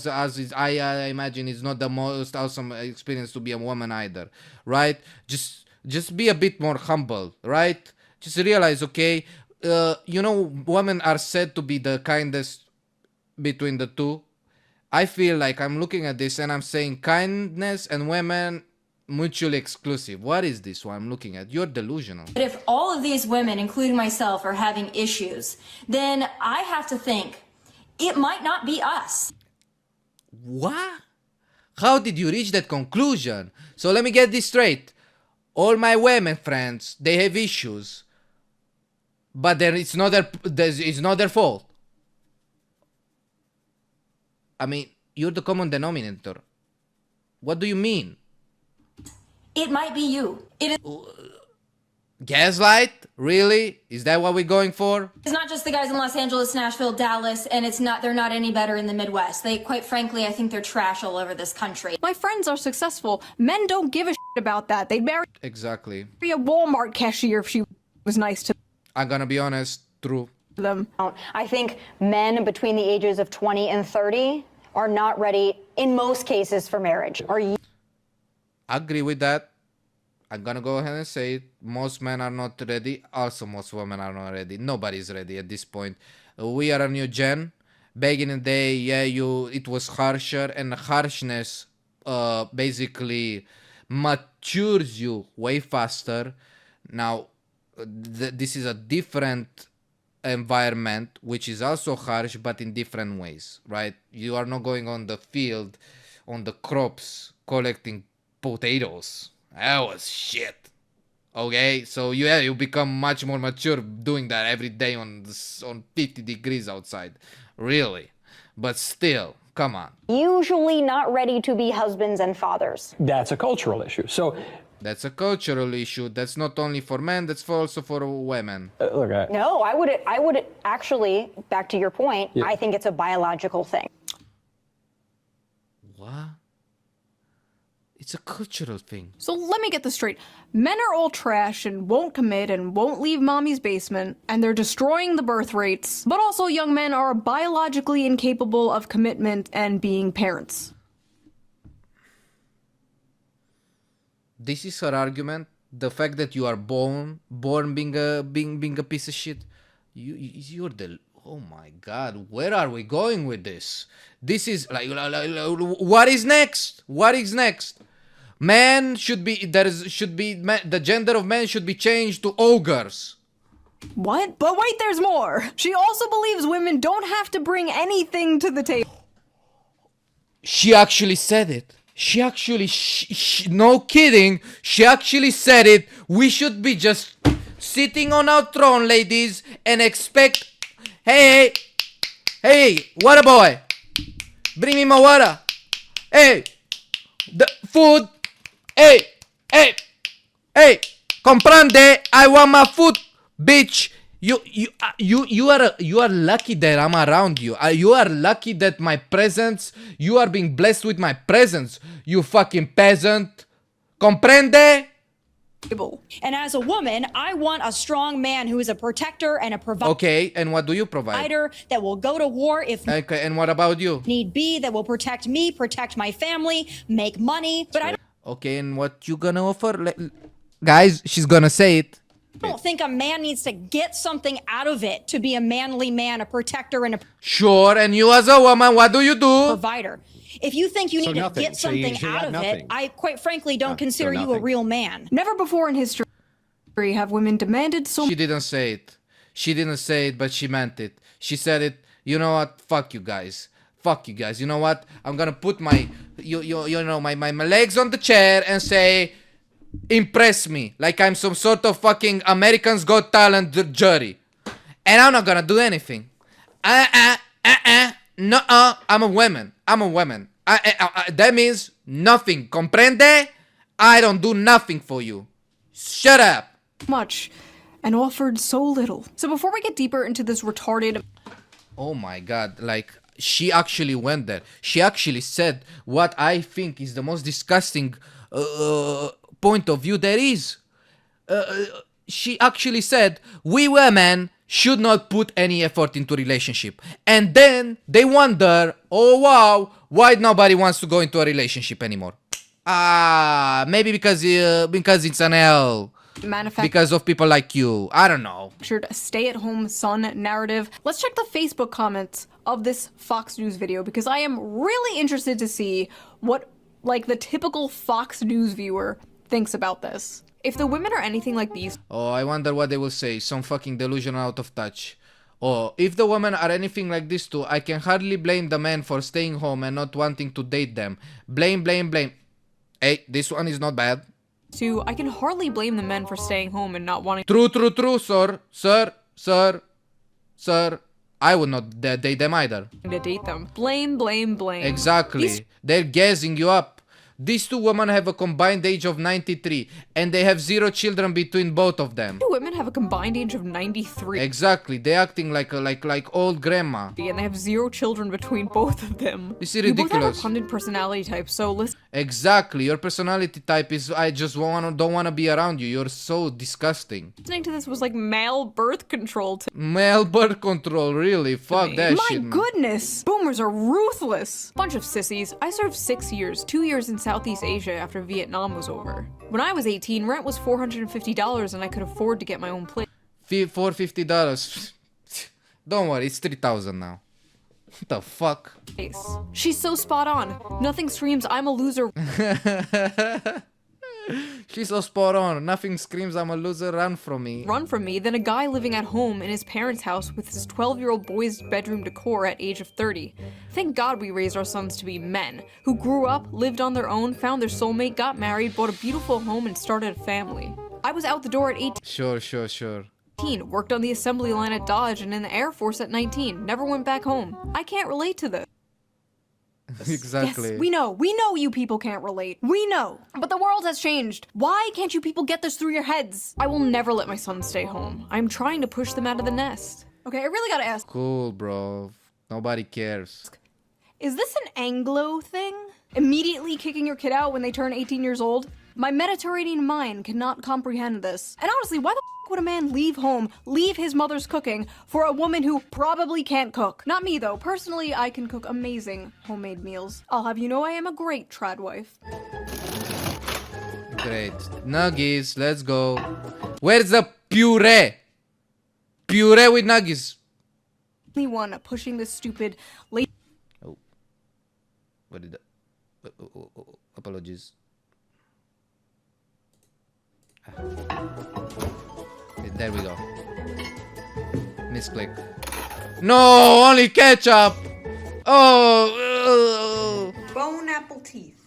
imagine it's not the most awesome experience to be a woman either, right? Just be a bit more humble, right? Just realize, okay, women are said to be the kindest between the two. I feel like I'm looking at this and I'm saying kindness and women mutually exclusive. What is this what I'm looking at? You're delusional. But if all of these women, including myself, are having issues, then I have to think it might not be us. What? How did you reach that conclusion? So let me get this straight. All my women friends, they have issues, but then it's not their fault. I mean, you're the common denominator. What do you mean? It might be you. It Gaslight? Really? Is that what we're going for? is not just the guys in Los Angeles, Nashville, Dallas, and they're not any better in the Midwest. Quite frankly, I think they're trash all over this country. My friends are successful. Men don't give a shit about that. They'd marry Exactly. a Walmart cashier if she was nice to I'm gonna be honest, true. them. I think men between the ages of 20 and 30 are not ready, in most cases, for marriage. Are you? I agree with that. I'm gonna go ahead and say it. Most men are not ready. Also, most women are not ready. Nobody's ready at this point. We are a new gen. Back in the day, it was harsher, and harshness basically matures you way faster. Now, this is a different environment, which is also harsh, but in different ways, right? You are not going on the field, on the crops, collecting potatoes. That was shit. Okay, so you become much more mature doing that every day on 50 degrees outside, really. But still, come on. Usually not ready to be husbands and fathers. That's a cultural issue. So That's a cultural issue. That's not only for men, that's also for women. look, No, I would actually, back to your point, I think it's a biological thing. What? It's a cultural thing. So let me get this straight. Men are all trash and won't commit and won't leave mommy's basement, and they're destroying the birth rates. But also young men are biologically incapable of commitment and being parents. This is her argument. The fact that you are born being a piece of shit. You're the. Oh my God, where are we going with this? This is like what is next? What is next? Man should be the gender of men should be changed to ogres. What? But wait, there's more. She also believes women don't have to bring anything to the table. She actually said it. She actually, no kidding, she actually said it. We should be just sitting on our throne, ladies, and expect, hey, water boy, bring me my water. Hey, the food. Hey, comprende? I want my food, bitch. You are lucky that I'm around you. You are lucky that my presence. You are being blessed with my presence. You fucking peasant. Comprende? And as a woman, I want a strong man who is a protector and a provider. Okay, and what do you provide? That will go to war if Okay, and what about you? need be, that will protect me, protect my family, make money. But I Okay, and what you gonna offer? Guys, she's gonna say it. don't think a man needs to get something out of it to be a manly man, a protector, and a Sure, and you as a woman, what do you do? provider. If you think you need to get something out of it, I quite frankly don't consider you a real man. Never before in history have women demanded so She didn't say it. She didn't say it, but she meant it. She said it. You know what? Fuck you guys. Fuck you guys. You know what? I'm gonna put my my legs on the chair and say, impress me like I'm some sort of fucking Americans Got Talent jury, and I'm not gonna do anything. No, I'm a woman. I'm a woman. That means nothing. Comprende? I don't do nothing for you. Shut up. much and offered so little. So before we get deeper into this retarded... Oh my god, like, she actually went there. She actually said what I think is the most disgusting point of view there is. She actually said, we women should not put any effort into relationship. And then they wonder, oh wow, why nobody wants to go into a relationship anymore? Maybe because it's an L. Because of people like you. I don't know. A stay-at-home son narrative. Let's check the Facebook comments of this Fox News video because I am really interested to see what, like, the typical Fox News viewer thinks about this. If the women are anything like these... Oh, I wonder what they will say. Some fucking delusion out of touch. Oh, if the women are anything like this too, I can hardly blame the men for staying home and not wanting to date them. Blame. Hey, this one is not bad. I can hardly blame the men for staying home and not wanting True, sir. I would not date them either. to date them. Blame. Exactly. They're gassing you up. These two women have a combined age of 93, and they have 0 children between both of them. Two women have a combined age of 93. Exactly. They're acting like old grandma. And they have 0 children between both of them. This is ridiculous. You both have abundant personality types, so listen. Exactly. Your personality type is I just don't want to be around you. You're so disgusting. Listening to this was like male birth control to Male birth control, really? Fuck that shit. My goodness! Boomers are ruthless! Bunch of sissies. I served 6 years, 2 years in Southeast Asia after Vietnam was over. When I was 18, rent was $450 and I could afford to get my own place. $450. Don't worry, it's $3,000 now. What the fuck? She's so spot on. Nothing screams I'm a loser. She's so spot on. Nothing screams I'm a loser, run from me. Than a guy living at home in his parents' house with his 12-year-old boy's bedroom decor at age of 30. Thank God we raised our sons to be men, who grew up, lived on their own, found their soulmate, got married, bought a beautiful home, and started a family. I was out the door at 18. Sure. Worked on the assembly line at Dodge and in the Air Force at 19. Never went back home. I can't relate to this. Exactly. Yes, we know you people can't relate. We know. But the world has changed. Why can't you people get this through your heads? I will never let my sons stay home. I'm trying to push them out of the nest. Okay, I really gotta ask. Cool, bro. Nobody cares. Is this an Anglo thing? Immediately kicking your kid out when they turn 18 years old? My Mediterranean mind cannot comprehend this. And honestly, why the f would a man leave home, leave his mother's cooking, for a woman who probably can't cook? Not me though. Personally, I can cook amazing homemade meals. I'll have you know I am a great trad wife. Great. Nuggies, let's go. Where's the puree? Puree with nuggies. Only one pushing this stupid Oh. What did that? Apologies. There we go. Misclick. No, only ketchup. Oh. Bone apple teeth.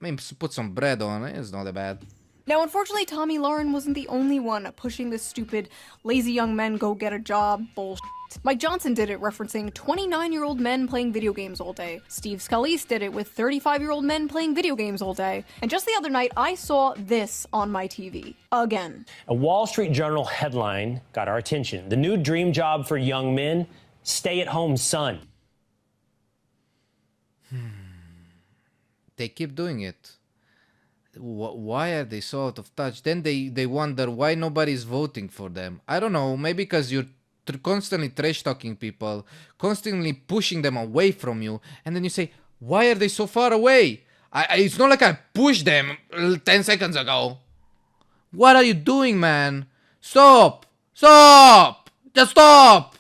I mean, put some bread on it. It's not that bad. Now, unfortunately, Tommy Lauren wasn't the only one pushing this stupid lazy young men go get a job bullshit. Mike Johnson did it referencing 29-year-old men playing video games all day. Steve Scalise did it with 35-year-old men playing video games all day. And just the other night, I saw this on my TV. Again. A Wall Street Journal headline got our attention. The new dream job for young men, stay-at-home son. They keep doing it. Why are they so out of touch? Then they wonder why nobody's voting for them. I don't know, maybe because you're constantly trash talking people, constantly pushing them away from you, and then you say, why are they so far away? It's not like I pushed them 10 seconds ago. What are you doing, man? Stop! Stop! Just stop!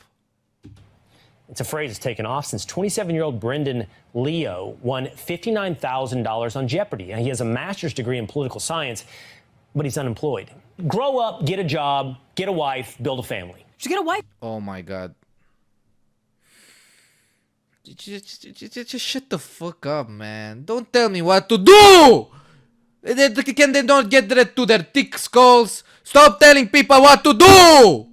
It's a phrase that's taken off since 27-year-old Brendan Leo won $59,000 on Jeopardy. And he has a master's degree in political science, but he's unemployed. Grow up, get a job, get a wife, build a family. Just get a wife. Oh my god. Just shut the fuck up, man. Don't tell me what to do! Can they not get that to their thick skulls? Stop telling people what to do!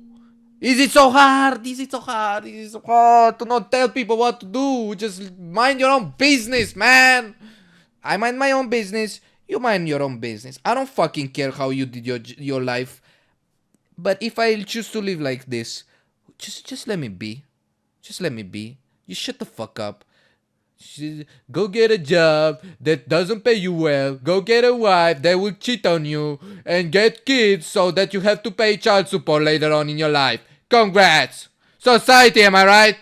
Is it so hard? Is it so hard? Is it so hard to not tell people what to do? Just mind your own business, man. I mind my own business. You mind your own business. I don't fucking care how you did your life. But if I choose to live like this, just let me be. Just let me be. You shut the fuck up. Go get a job that doesn't pay you well. Go get a wife that will cheat on you. And get kids so that you have to pay child support later on in your life. Congrats. Society, am I right?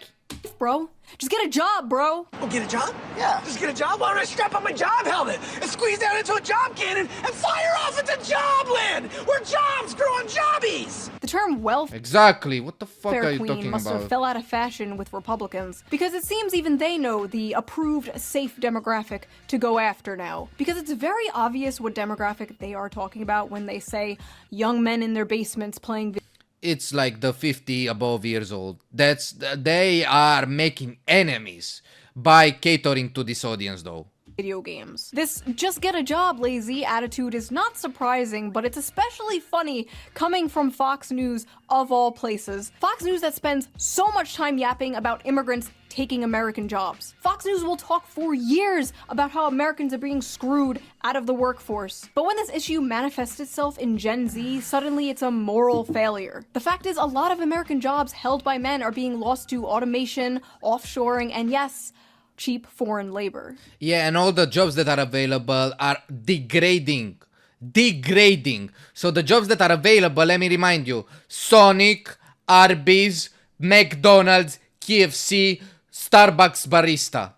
Bro, just get a job, bro. Oh, get a job? Yeah. Just get a job? Why don't I strap on my job helmet and squeeze down into a job cannon and fire off into Jobland, where jobs grow on jobbies? The term welfare Exactly. What the fuck are you queen talking must have about? fell out of fashion with Republicans, because it seems even they know the approved safe demographic to go after now. Because it's very obvious what demographic they are talking about when they say young men in their basements playing It's like the 50 above years old. They are making enemies by catering to this audience, though. video games. This just get a job lazy attitude is not surprising, but it's especially funny coming from Fox News of all places. Fox News that spends so much time yapping about immigrants taking American jobs. Fox News will talk for years about how Americans are being screwed out of the workforce. But when this issue manifests itself in Gen Z, suddenly it's a moral failure. The fact is, a lot of American jobs held by men are being lost to automation, offshoring, and yes, cheap foreign labor. Yeah, and all the jobs that are available are degrading. Degrading. So the jobs that are available, let me remind you, Sonic, Arby's, McDonald's, KFC, Starbucks barista.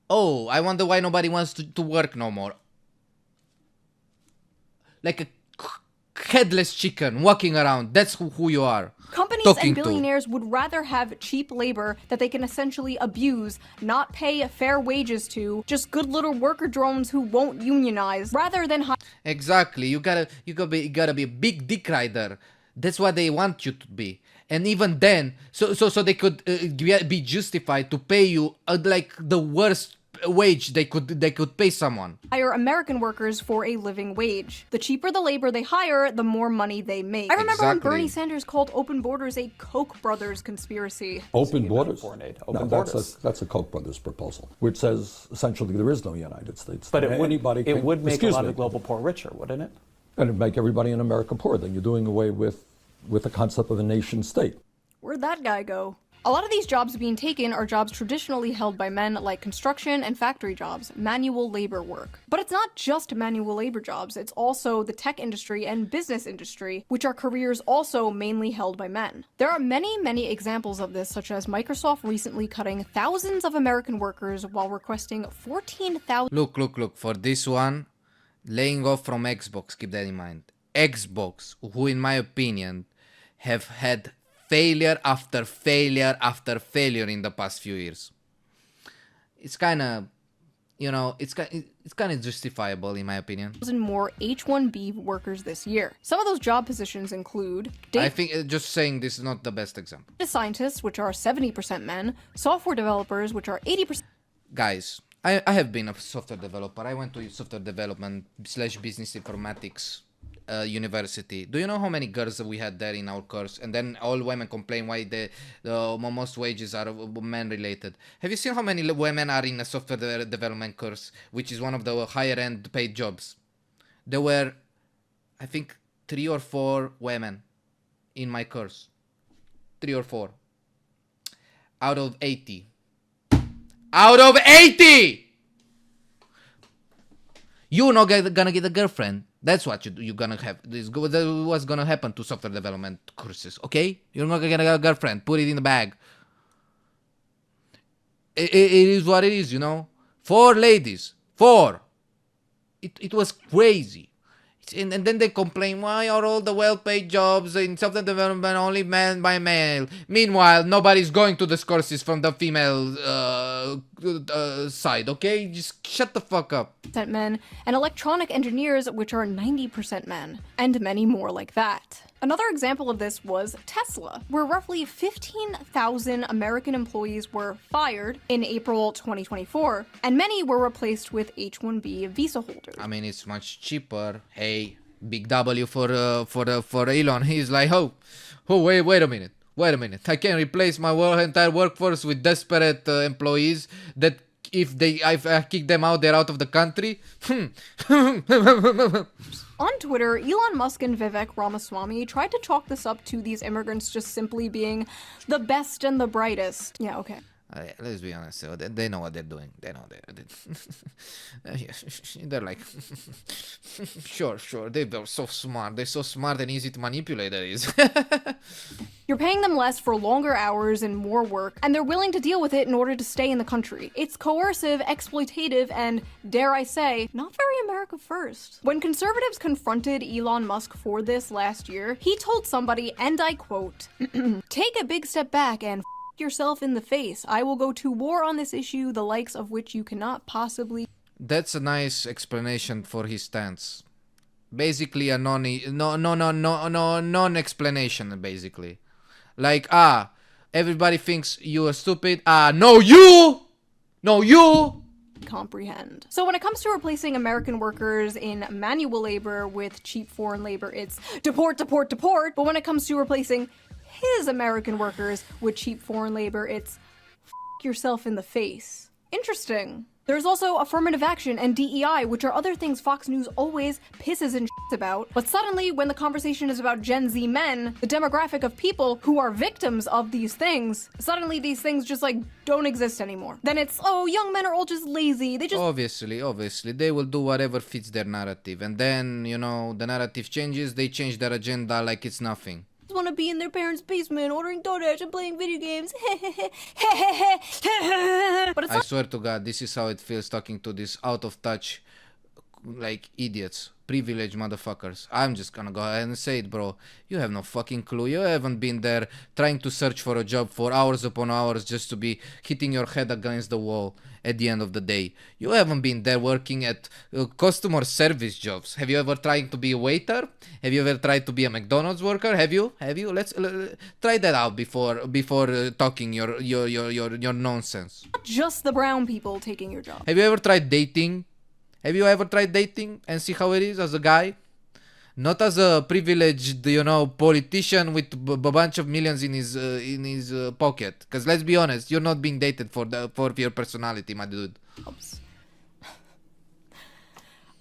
Oh, I wonder why nobody wants to work no more. Like a headless chicken walking around. That's who you are. Companies talking and to. billionaires would rather have cheap labor that they can essentially abuse, not pay fair wages to, just good little worker drones who won't unionize, rather than Exactly. You gotta be a big dick rider. That's what they want you to be. And even then, so they could be justified to pay you like the worst wage they could pay someone. hire American workers for a living wage. The cheaper the labor they hire, the more money they make. I remember when Exactly. Bernie Sanders called open borders a Koch brothers conspiracy. Open borders? Open borders. That's a Koch brothers proposal, which says essentially there is no United States. But Anybody it would make a excuse lot me. of global poor richer, wouldn't it? And it'd make everybody in America poor. Then you're doing away with the concept of a nation state. Where'd that guy go? A lot of these jobs being taken are jobs traditionally held by men, like construction and factory jobs, manual labor work. But it's not just manual labor jobs, it's also the tech industry and business industry, which are careers also mainly held by men. There are many examples of this, such as Microsoft recently cutting thousands of American workers while requesting 14,000. Look, for this one, laying off from Xbox, keep that in mind. Xbox, who in my opinion, have had failure after failure after failure in the past few years. It's kind of you know, it's kind of justifiable in my opinion. More H-1B workers this year. Some of those job positions include I think just saying this is not the best example. data scientists, which are 70% men, software developers, which are 80%. Guys, I have been a software developer. I went to software development / business informatics university. Do you know how many girls we had there in our course? And then all women complain why the most wages are men related. Have you seen how many women are in a software development course, which is one of the higher end paid jobs? There were, I think, 3 or 4 women in my course. 3 or 4 out of 80. Out of 80! You're not gonna get a girlfriend. That's what you're gonna have. This what's gonna happen to software development courses, okay? You're not gonna get a girlfriend. Put it in the bag. It is what it is, you know? 4 ladies. 4. It was crazy. And then they complain, why are all the well-paid jobs in software development only men by male? Meanwhile, nobody's going to these courses from the female side, okay? Just shut the fuck up. Men, and electronic engineers, which are 90% men, and many more like that. Another example of this was Tesla, where roughly 15,000 American employees were fired in April 2024, and many were replaced with H-1B visa holders. I mean, it's much cheaper. Hey, big W for Elon. He's like, oh, wait a minute. I can replace my entire workforce with desperate employees that if I kick them out, they're out of the country. On Twitter, Elon Musk and Vivek Ramaswamy tried to chalk this up to these immigrants just simply being the best and the brightest. Yeah, okay. Let's be honest, they know what they're doing. They know they're like, sure, they're so smart. They're so smart and easy to manipulate, that is. You're paying them less for longer hours and more work, and they're willing to deal with it in order to stay in the country. It's coercive, exploitative, and, dare I say, not very America first. When conservatives confronted Elon Musk for this last year, he told somebody, and I quote, "Take a big step back and yourself in the face. I will go to war on this issue, the likes of which you cannot possibly." That's a nice explanation for his stance. Basically a non-explanation, basically. Like, everybody thinks you are stupid. No, you! Comprehend. So when it comes to replacing American workers in manual labor with cheap foreign labor, it's deport. But when it comes to replacing his American workers with cheap foreign labor, it's yourself in the face. Interesting. There's also affirmative action and DEI, which are other things Fox News always pisses and about. But suddenly, when the conversation is about Gen Z men, the demographic of people who are victims of these things, suddenly these things just like don't exist anymore. Then it's, oh, young men are all just lazy. They just Obviously, they will do whatever fits their narrative. And then, you know, the narrative changes, they change their agenda like it's nothing. Want to be in their parents' basement ordering DoorDash and playing video games. But it's I swear to God, this is how it feels talking to these out of touch, like, idiots, privileged motherfuckers. I'm just gonna go ahead and say it, bro. You have no fucking clue. You haven't been there trying to search for a job for hours upon hours just to be hitting your head against the wall at the end of the day. You haven't been there working at customer service jobs. Have you ever tried to be a waiter? Have you ever tried to be a McDonald's worker? Have you? Let's try that out before talking your nonsense. not just the brown people taking your job. Have you ever tried dating? Have you ever tried dating and see how it is as a guy? Not as a privileged, you know, politician with a bunch of millions in his pocket. Because let's be honest, you're not being dated for your personality, my dude.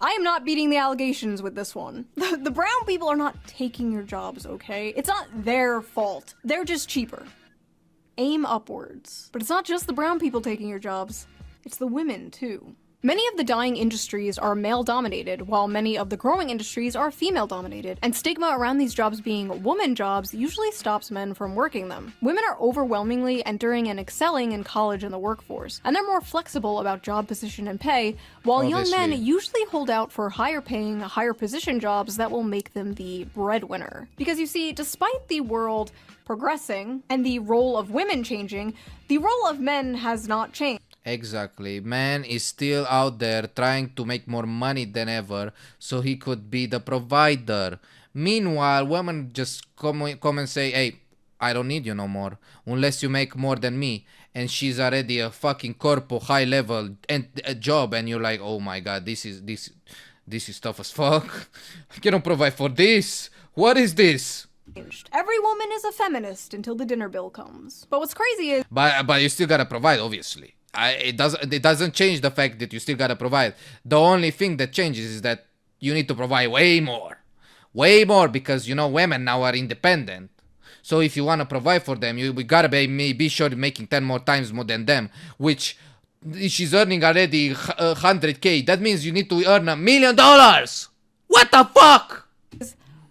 I am not beating the allegations with this one. The brown people are not taking your jobs, okay? It's not their fault. They're just cheaper. Aim upwards. But it's not just the brown people taking your jobs. It's the women, too. Many of the dying industries are male-dominated, while many of the growing industries are female-dominated, and stigma around these jobs being woman jobs usually stops men from working them. Women are overwhelmingly entering and excelling in college and the workforce, and they're more flexible about job position and pay, while young men usually hold out for higher-paying, higher-position jobs that will make them the breadwinner. Because you see, despite the world progressing and the role of women changing, the role of men has not changed. Exactly. Man is still out there trying to make more money than ever so he could be the provider. Meanwhile, women just come and say, hey, I don't need you no more unless you make more than me. And she's already a fucking corpo high level and a job, and you're like, oh my god, this is tough as fuck. I cannot provide for this. What is this? Every woman is a feminist until the dinner bill comes. But what's crazy is... But you still gotta provide, obviously. It doesn't change the fact that you still gotta provide. The only thing that changes is that you need to provide way more, because women now are independent. So if you wanna provide for them, we gotta be sure making 10 more times more than them, which she's earning already 100K. That means you need to earn $1 million. What the fuck?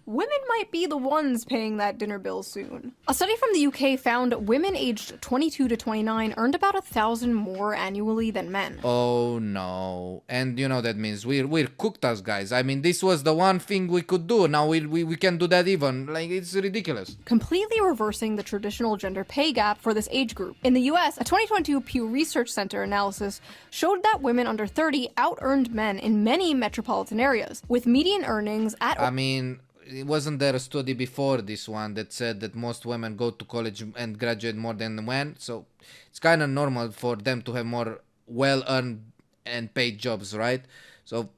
Women might be the ones paying that dinner bill soon. A study from the UK found women aged 22 to 29 earned about 1,000 more annually than men. Oh no. And that means we're cooked as guys. I mean, this was the one thing we could do. Now we can't do that even. Like, it's ridiculous. Completely reversing the traditional gender pay gap for this age group. In the US, a 2022 Pew Research Center analysis showed that women under 30 out-earned men in many metropolitan areas, with median earnings at... Wasn't there a study before this one that said that most women go to college and graduate more than men? So it's kind of normal for them to have more well-earned and paid jobs, right? So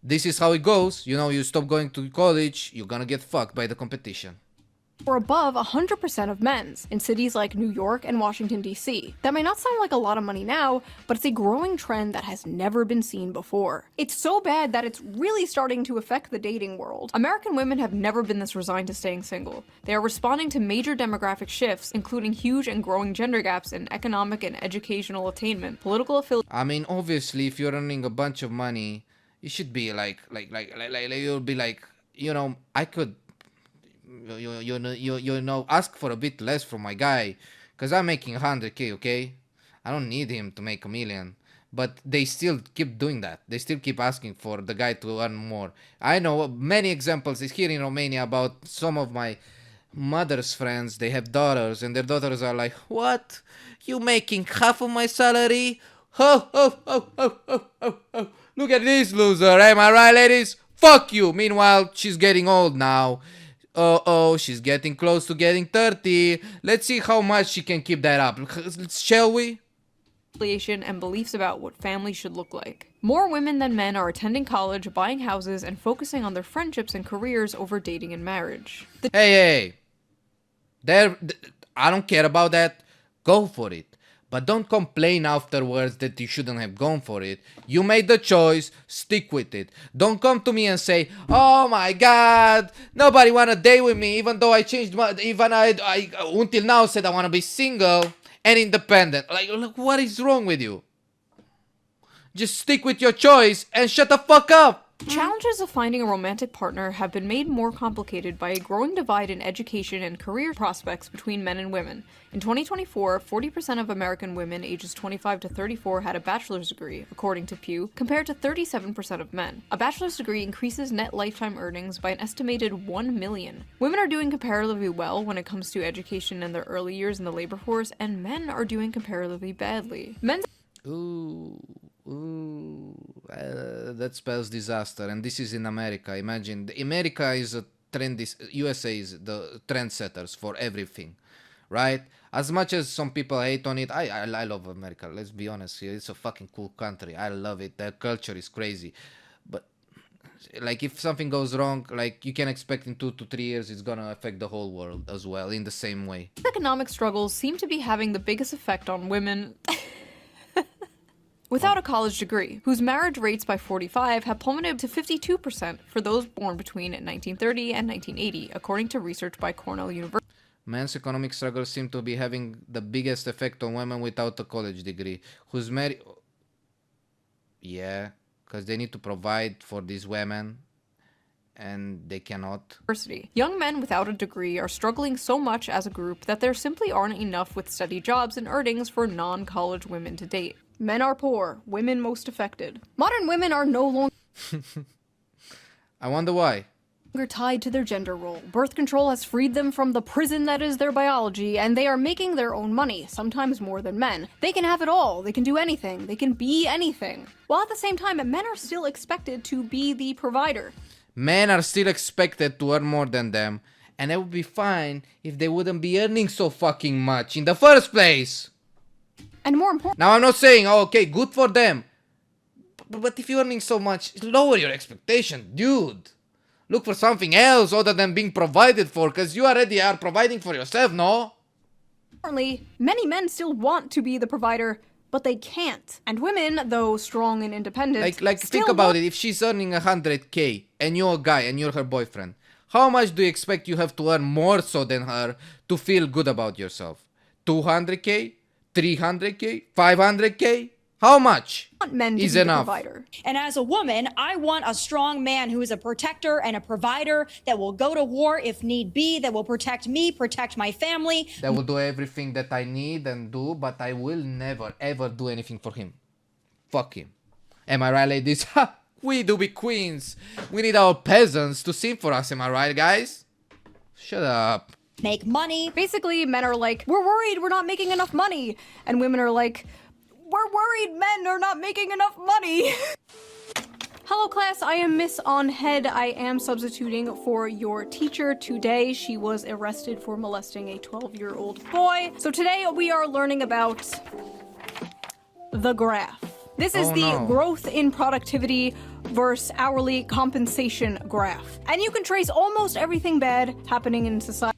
this is how it goes. You stop going to college, you're gonna get fucked by the competition. Or above 100% of men's in cities like New York and Washington, D.C. That may not sound like a lot of money now, but it's a growing trend that has never been seen before. It's so bad that it's really starting to affect the dating world. American women have never been this resigned to staying single. They are responding to major demographic shifts, including huge and growing gender gaps in economic and educational attainment, political affiliation. Obviously, if you're earning a bunch of money, you should be like you'll be like, I could ask for a bit less from my guy, because I'm making 100K, okay? I don't need him to make $1 million. But they still keep doing that. They still keep asking for the guy to earn more. I know many examples here in Romania about some of my mother's friends. They have daughters, and their daughters are like, what? You making half of my salary? Oh. Look at this loser, am I right, ladies? Fuck you. Meanwhile, she's getting old now. She's getting close to getting 30. Let's see how much she can keep that up. Shall we? And beliefs about what family should look like. More women than men are attending college, buying houses, and focusing on their friendships and careers over dating and marriage. Hey. I don't care about that. Go for it. But don't complain afterwards that you shouldn't have gone for it. You made the choice, stick with it. Don't come to me and say, oh my god, nobody wanna date with me, even though I changed I until now said I wanna be single and independent. Like, what is wrong with you? Just stick with your choice and shut the fuck up. Challenges of finding a romantic partner have been made more complicated by a growing divide in education and career prospects between men and women. In 2024, 40% of American women ages 25 to 34 had a bachelor's degree, according to Pew, compared to 37% of men. A bachelor's degree increases net lifetime earnings by an estimated $1 million. Women are doing comparatively well when it comes to education in their early years in the labor force, and men are doing comparatively badly. That spells disaster, and this is in America. Imagine, America is a USA is the trendsetters for everything, right? As much as some people hate on it, I love America. Let's be honest here, it's a fucking cool country. I love it. Their culture is crazy, but like, if something goes wrong, like, you can expect in 2 to 3 years it's gonna affect the whole world as well in the same way. Economic struggles seem to be having the biggest effect on women without a college degree, whose marriage rates by 45 have plummeted to 52% for those born between 1930 and 1980, according to research by Cornell University. Men's economic struggles seem to be having the biggest effect on women without a college degree, whose marriage... Yeah, because they need to provide for these women, and they cannot. Young men without a degree are struggling so much as a group that there simply aren't enough with steady jobs and earnings for non-college women to date. Men are poor, women most affected. Modern women are no longer... I wonder why. tied to their gender role. Birth control has freed them from the prison that is their biology, and they are making their own money, sometimes more than men. They can have it all. They can do anything. They can be anything. While at the same time, men are still expected to be the provider. Men are still expected to earn more than them, and it would be fine if they wouldn't be earning so fucking much in the first place. And more important, Now, I'm not saying, oh, okay, good for them. But if you're earning so much, lower your expectation, dude. Look for something else other than being provided for, because you already are providing for yourself, no? importantly, many men still want to be the provider, but they can't. And women, though strong and independent, Like think about it. If she's earning 100K and you're a guy and you're her boyfriend, how much do you expect you have to earn more so than her to feel good about yourself? 200K? 300K? 500K? How much men to is be the enough? provider. And as a woman, I want a strong man who is a protector and a provider that will go to war if need be, that will protect me, protect my family. That will do everything that I need and do, but I will never ever do anything for him. Fuck him. Am I right, ladies? Ha! We do be queens. We need our peasants to sing for us, am I right, guys? Shut up. Make money. Basically, men are like, we're worried we're not making enough money. And women are like, we're worried men are not making enough money. Hello class, I am Miss On Head. I am substituting for your teacher today. She was arrested for molesting a 12-year-old boy. So today we are learning about the graph. This is the growth in productivity versus hourly compensation graph. And you can trace almost everything bad happening in society.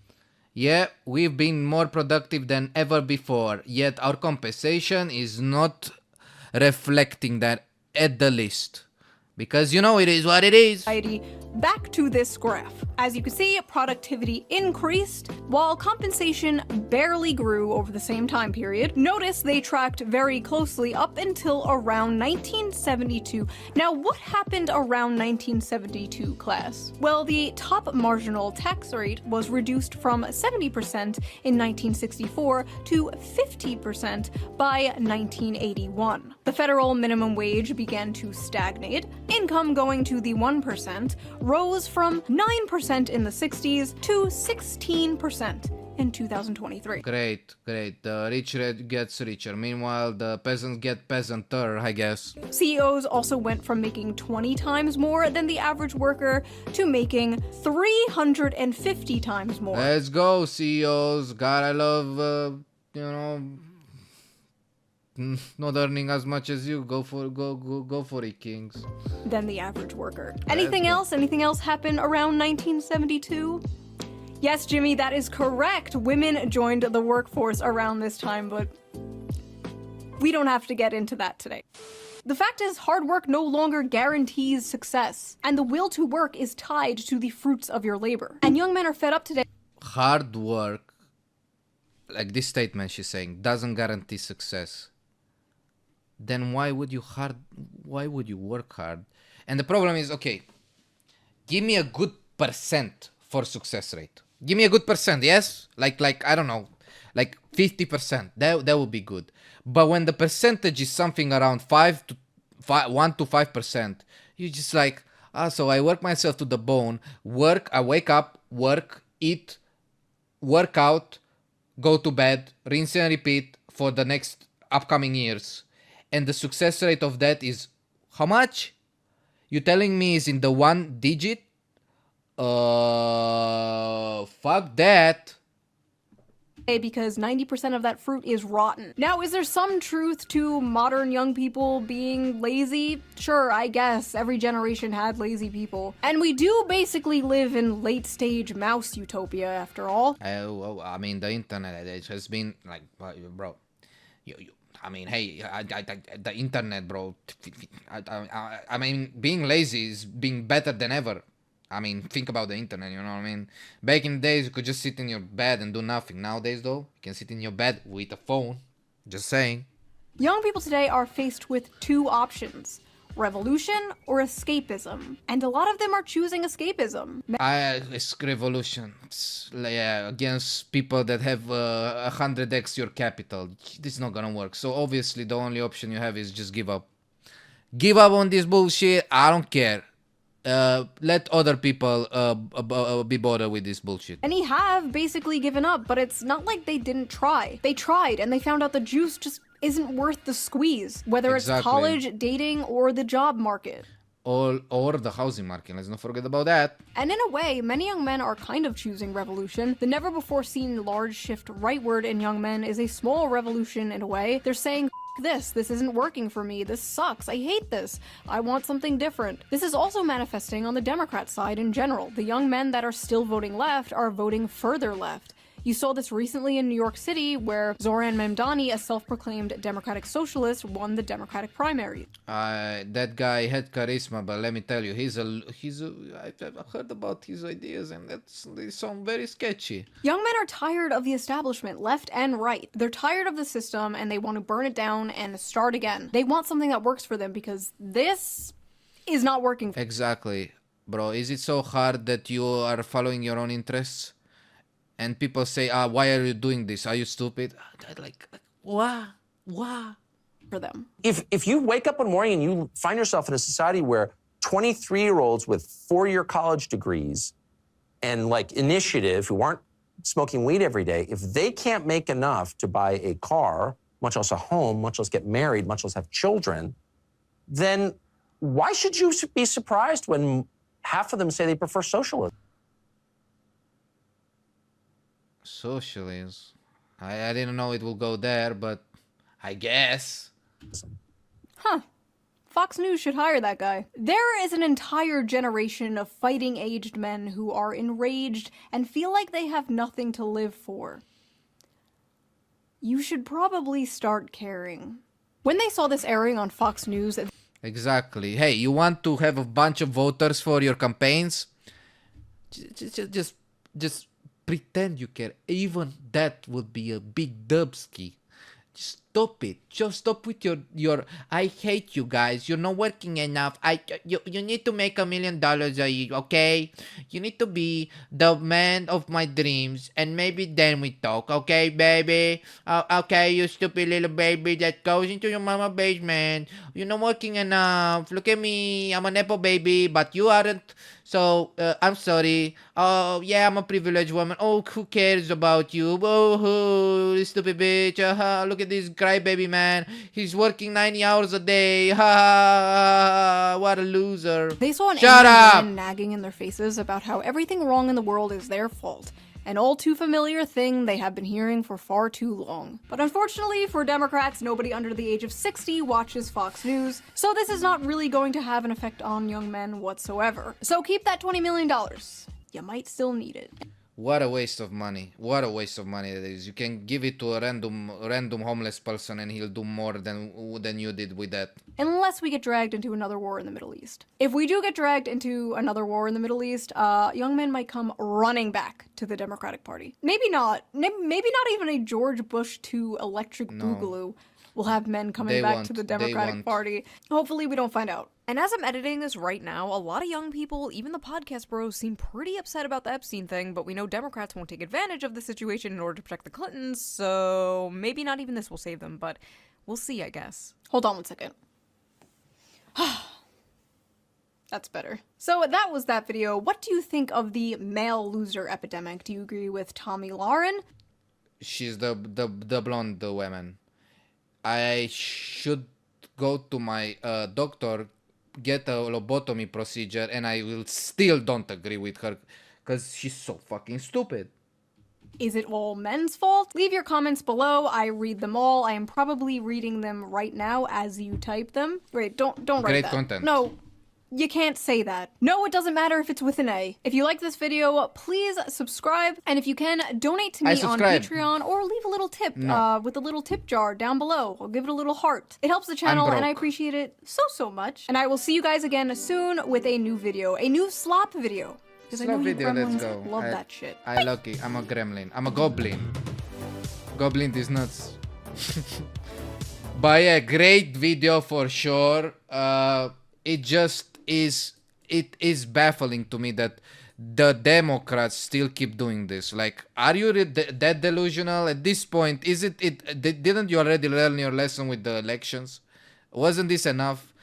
Yeah, we've been more productive than ever before, yet our compensation is not reflecting that at the least. Because you know it is what it is. Back to this graph. As you can see, productivity increased while compensation barely grew over the same time period. Notice they tracked very closely up until around 1972. Now, what happened around 1972, class? Well, the top marginal tax rate was reduced from 70% in 1964 to 50% by 1981. The federal minimum wage began to stagnate. Income going to the 1% rose from 9% in the 60s to 16% in 2023. Great. The rich gets richer. Meanwhile, the peasants get peasanter, I guess. CEOs also went from making 20 times more than the average worker to making 350 times more. Let's go, CEOs. God, I love, not earning as much as you. Go for it, kings. Than the average worker. Anything else happen around 1972? Yes, Jimmy, that is correct. Women joined the workforce around this time, but we don't have to get into that today. The fact is, hard work no longer guarantees success, and the will to work is tied to the fruits of your labor. And young men are fed up today. Hard work, like this statement she's saying, doesn't guarantee success. Then why would you work hard? And the problem is, okay, give me a good percent for success rate. Give me a good percent, yes? Like I don't know, like 50%. That would be good. But when the percentage is something around 1 to 5%, you just like, so I work myself to the bone, I wake up, work, eat, work out, go to bed, rinse and repeat for the next upcoming years. And the success rate of that is how much? You telling me is in the 1 digit? Fuck that. Because 90% of that fruit is rotten. Now, is there some truth to modern young people being lazy? Sure, I guess. Every generation had lazy people. And we do basically live in late-stage mouse utopia, after all. I mean, the internet, it has been like, bro, I mean, hey, the internet, bro. I mean, being lazy is being better than ever. I mean, think about the internet, you know what I mean? Back in the days, you could just sit in your bed and do nothing. Nowadays, though, you can sit in your bed with a phone. Just saying. Young people today are faced with 2 options. Revolution or escapism. And a lot of them are choosing escapism. It's revolution. Yeah, against people that have 100x your capital. This is not gonna work. So obviously the only option you have is just give up. Give up on this bullshit. I don't care. let other people be bothered with this bullshit. And he have basically given up, but it's not like they didn't try. They tried, and they found out the juice just isn't worth the squeeze, whether it's college, dating, or the job market. Or the housing market, let's not forget about that. And in a way, many young men are kind of choosing revolution. The never-before-seen large shift rightward in young men is a small revolution in a way. They're saying, this isn't working for me, this sucks, I hate this, I want something different. This is also manifesting on the Democrat side in general. The young men that are still voting left are voting further left. You saw this recently in New York City, where Zoran Mamdani, a self-proclaimed Democratic socialist, won the Democratic primary. That guy had charisma, but let me tell you, I've heard about his ideas, and they sound very sketchy. Young men are tired of the establishment, left and right. They're tired of the system, and they want to burn it down and start again. They want something that works for them, because this is not working. Exactly. Bro, is it so hard that you are following your own interests? And people say, why are you doing this? Are you stupid? Like what? For them. If you wake up one morning and you find yourself in a society where 23-year-olds with 4-year college degrees and like initiative who aren't smoking weed every day, if they can't make enough to buy a car, much less a home, much less get married, much less have children, then why should you be surprised when half of them say they prefer socialism? Socialism. I didn't know it will go there, but I guess. Huh. Fox News should hire that guy. There is an entire generation of fighting-aged men who are enraged and feel like they have nothing to live for. You should probably start caring. When they saw this airing on Fox News... Exactly. Hey, you want to have a bunch of voters for your campaigns? Just pretend you care. Even that would be a big dubski. Just stop it. Just stop with your I hate you guys. You're not working enough. You need to make $1 million a year, okay? You need to be the man of my dreams, and maybe then we talk, okay, baby? Okay, you stupid little baby that goes into your mama basement. You're not working enough. Look at me. I'm a nepo baby, but you aren't. So, I'm sorry. Oh, yeah, I'm a privileged woman. Oh, who cares about you? Oh, stupid bitch. Look at this crybaby man. He's working 90 hours a day. What a loser. They saw an Shut angry up! man nagging in their faces about how everything wrong in the world is their fault. An all too familiar thing they have been hearing for far too long. But unfortunately for Democrats, nobody under the age of 60 watches Fox News, so this is not really going to have an effect on young men whatsoever. So keep that $20 million. You might still need it. What a waste of money. What a waste of money that is. You can give it to a random homeless person and he'll do more than you did with that. Unless we get dragged into another war in the Middle East. If we do get dragged into another war in the Middle East, young men might come running back to the Democratic Party. Maybe not. Maybe not even a George Bush II electric boogaloo will have men coming back to the Democratic Party. Hopefully we don't find out. And as I'm editing this right now, a lot of young people, even the podcast bros, seem pretty upset about the Epstein thing, but we know Democrats won't take advantage of the situation in order to protect the Clintons, so maybe not even this will save them, but we'll see, I guess. Hold on one second. That's better. So that was that video. What do you think of the male loser epidemic? Do you agree with Tommy Lauren? She's the blonde woman. I should go to my doctor, get a lobotomy procedure, and I will still don't agree with her because she's so fucking stupid. Is it all men's fault? Leave your comments below. I read them all. I am probably reading them right now as you type them. Wait, don't write that. Great content. No. You can't say that. No, it doesn't matter if it's with an A. If you like this video, please subscribe. And if you can, donate to me on Patreon or leave a little tip with a little tip jar down below. I'll give it a little heart. It helps the channel and I appreciate it so much. And I will see you guys again soon with a new video, a new slop video. Because I know you gremlins love that shit. I'm lucky. I'm a gremlin. I'm a goblin. Goblin is nuts. But yeah, great video for sure. It is baffling to me that the Democrats still keep doing this. Like, are you that delusional at this point? Didn't you already learn your lesson with the elections? Wasn't this enough?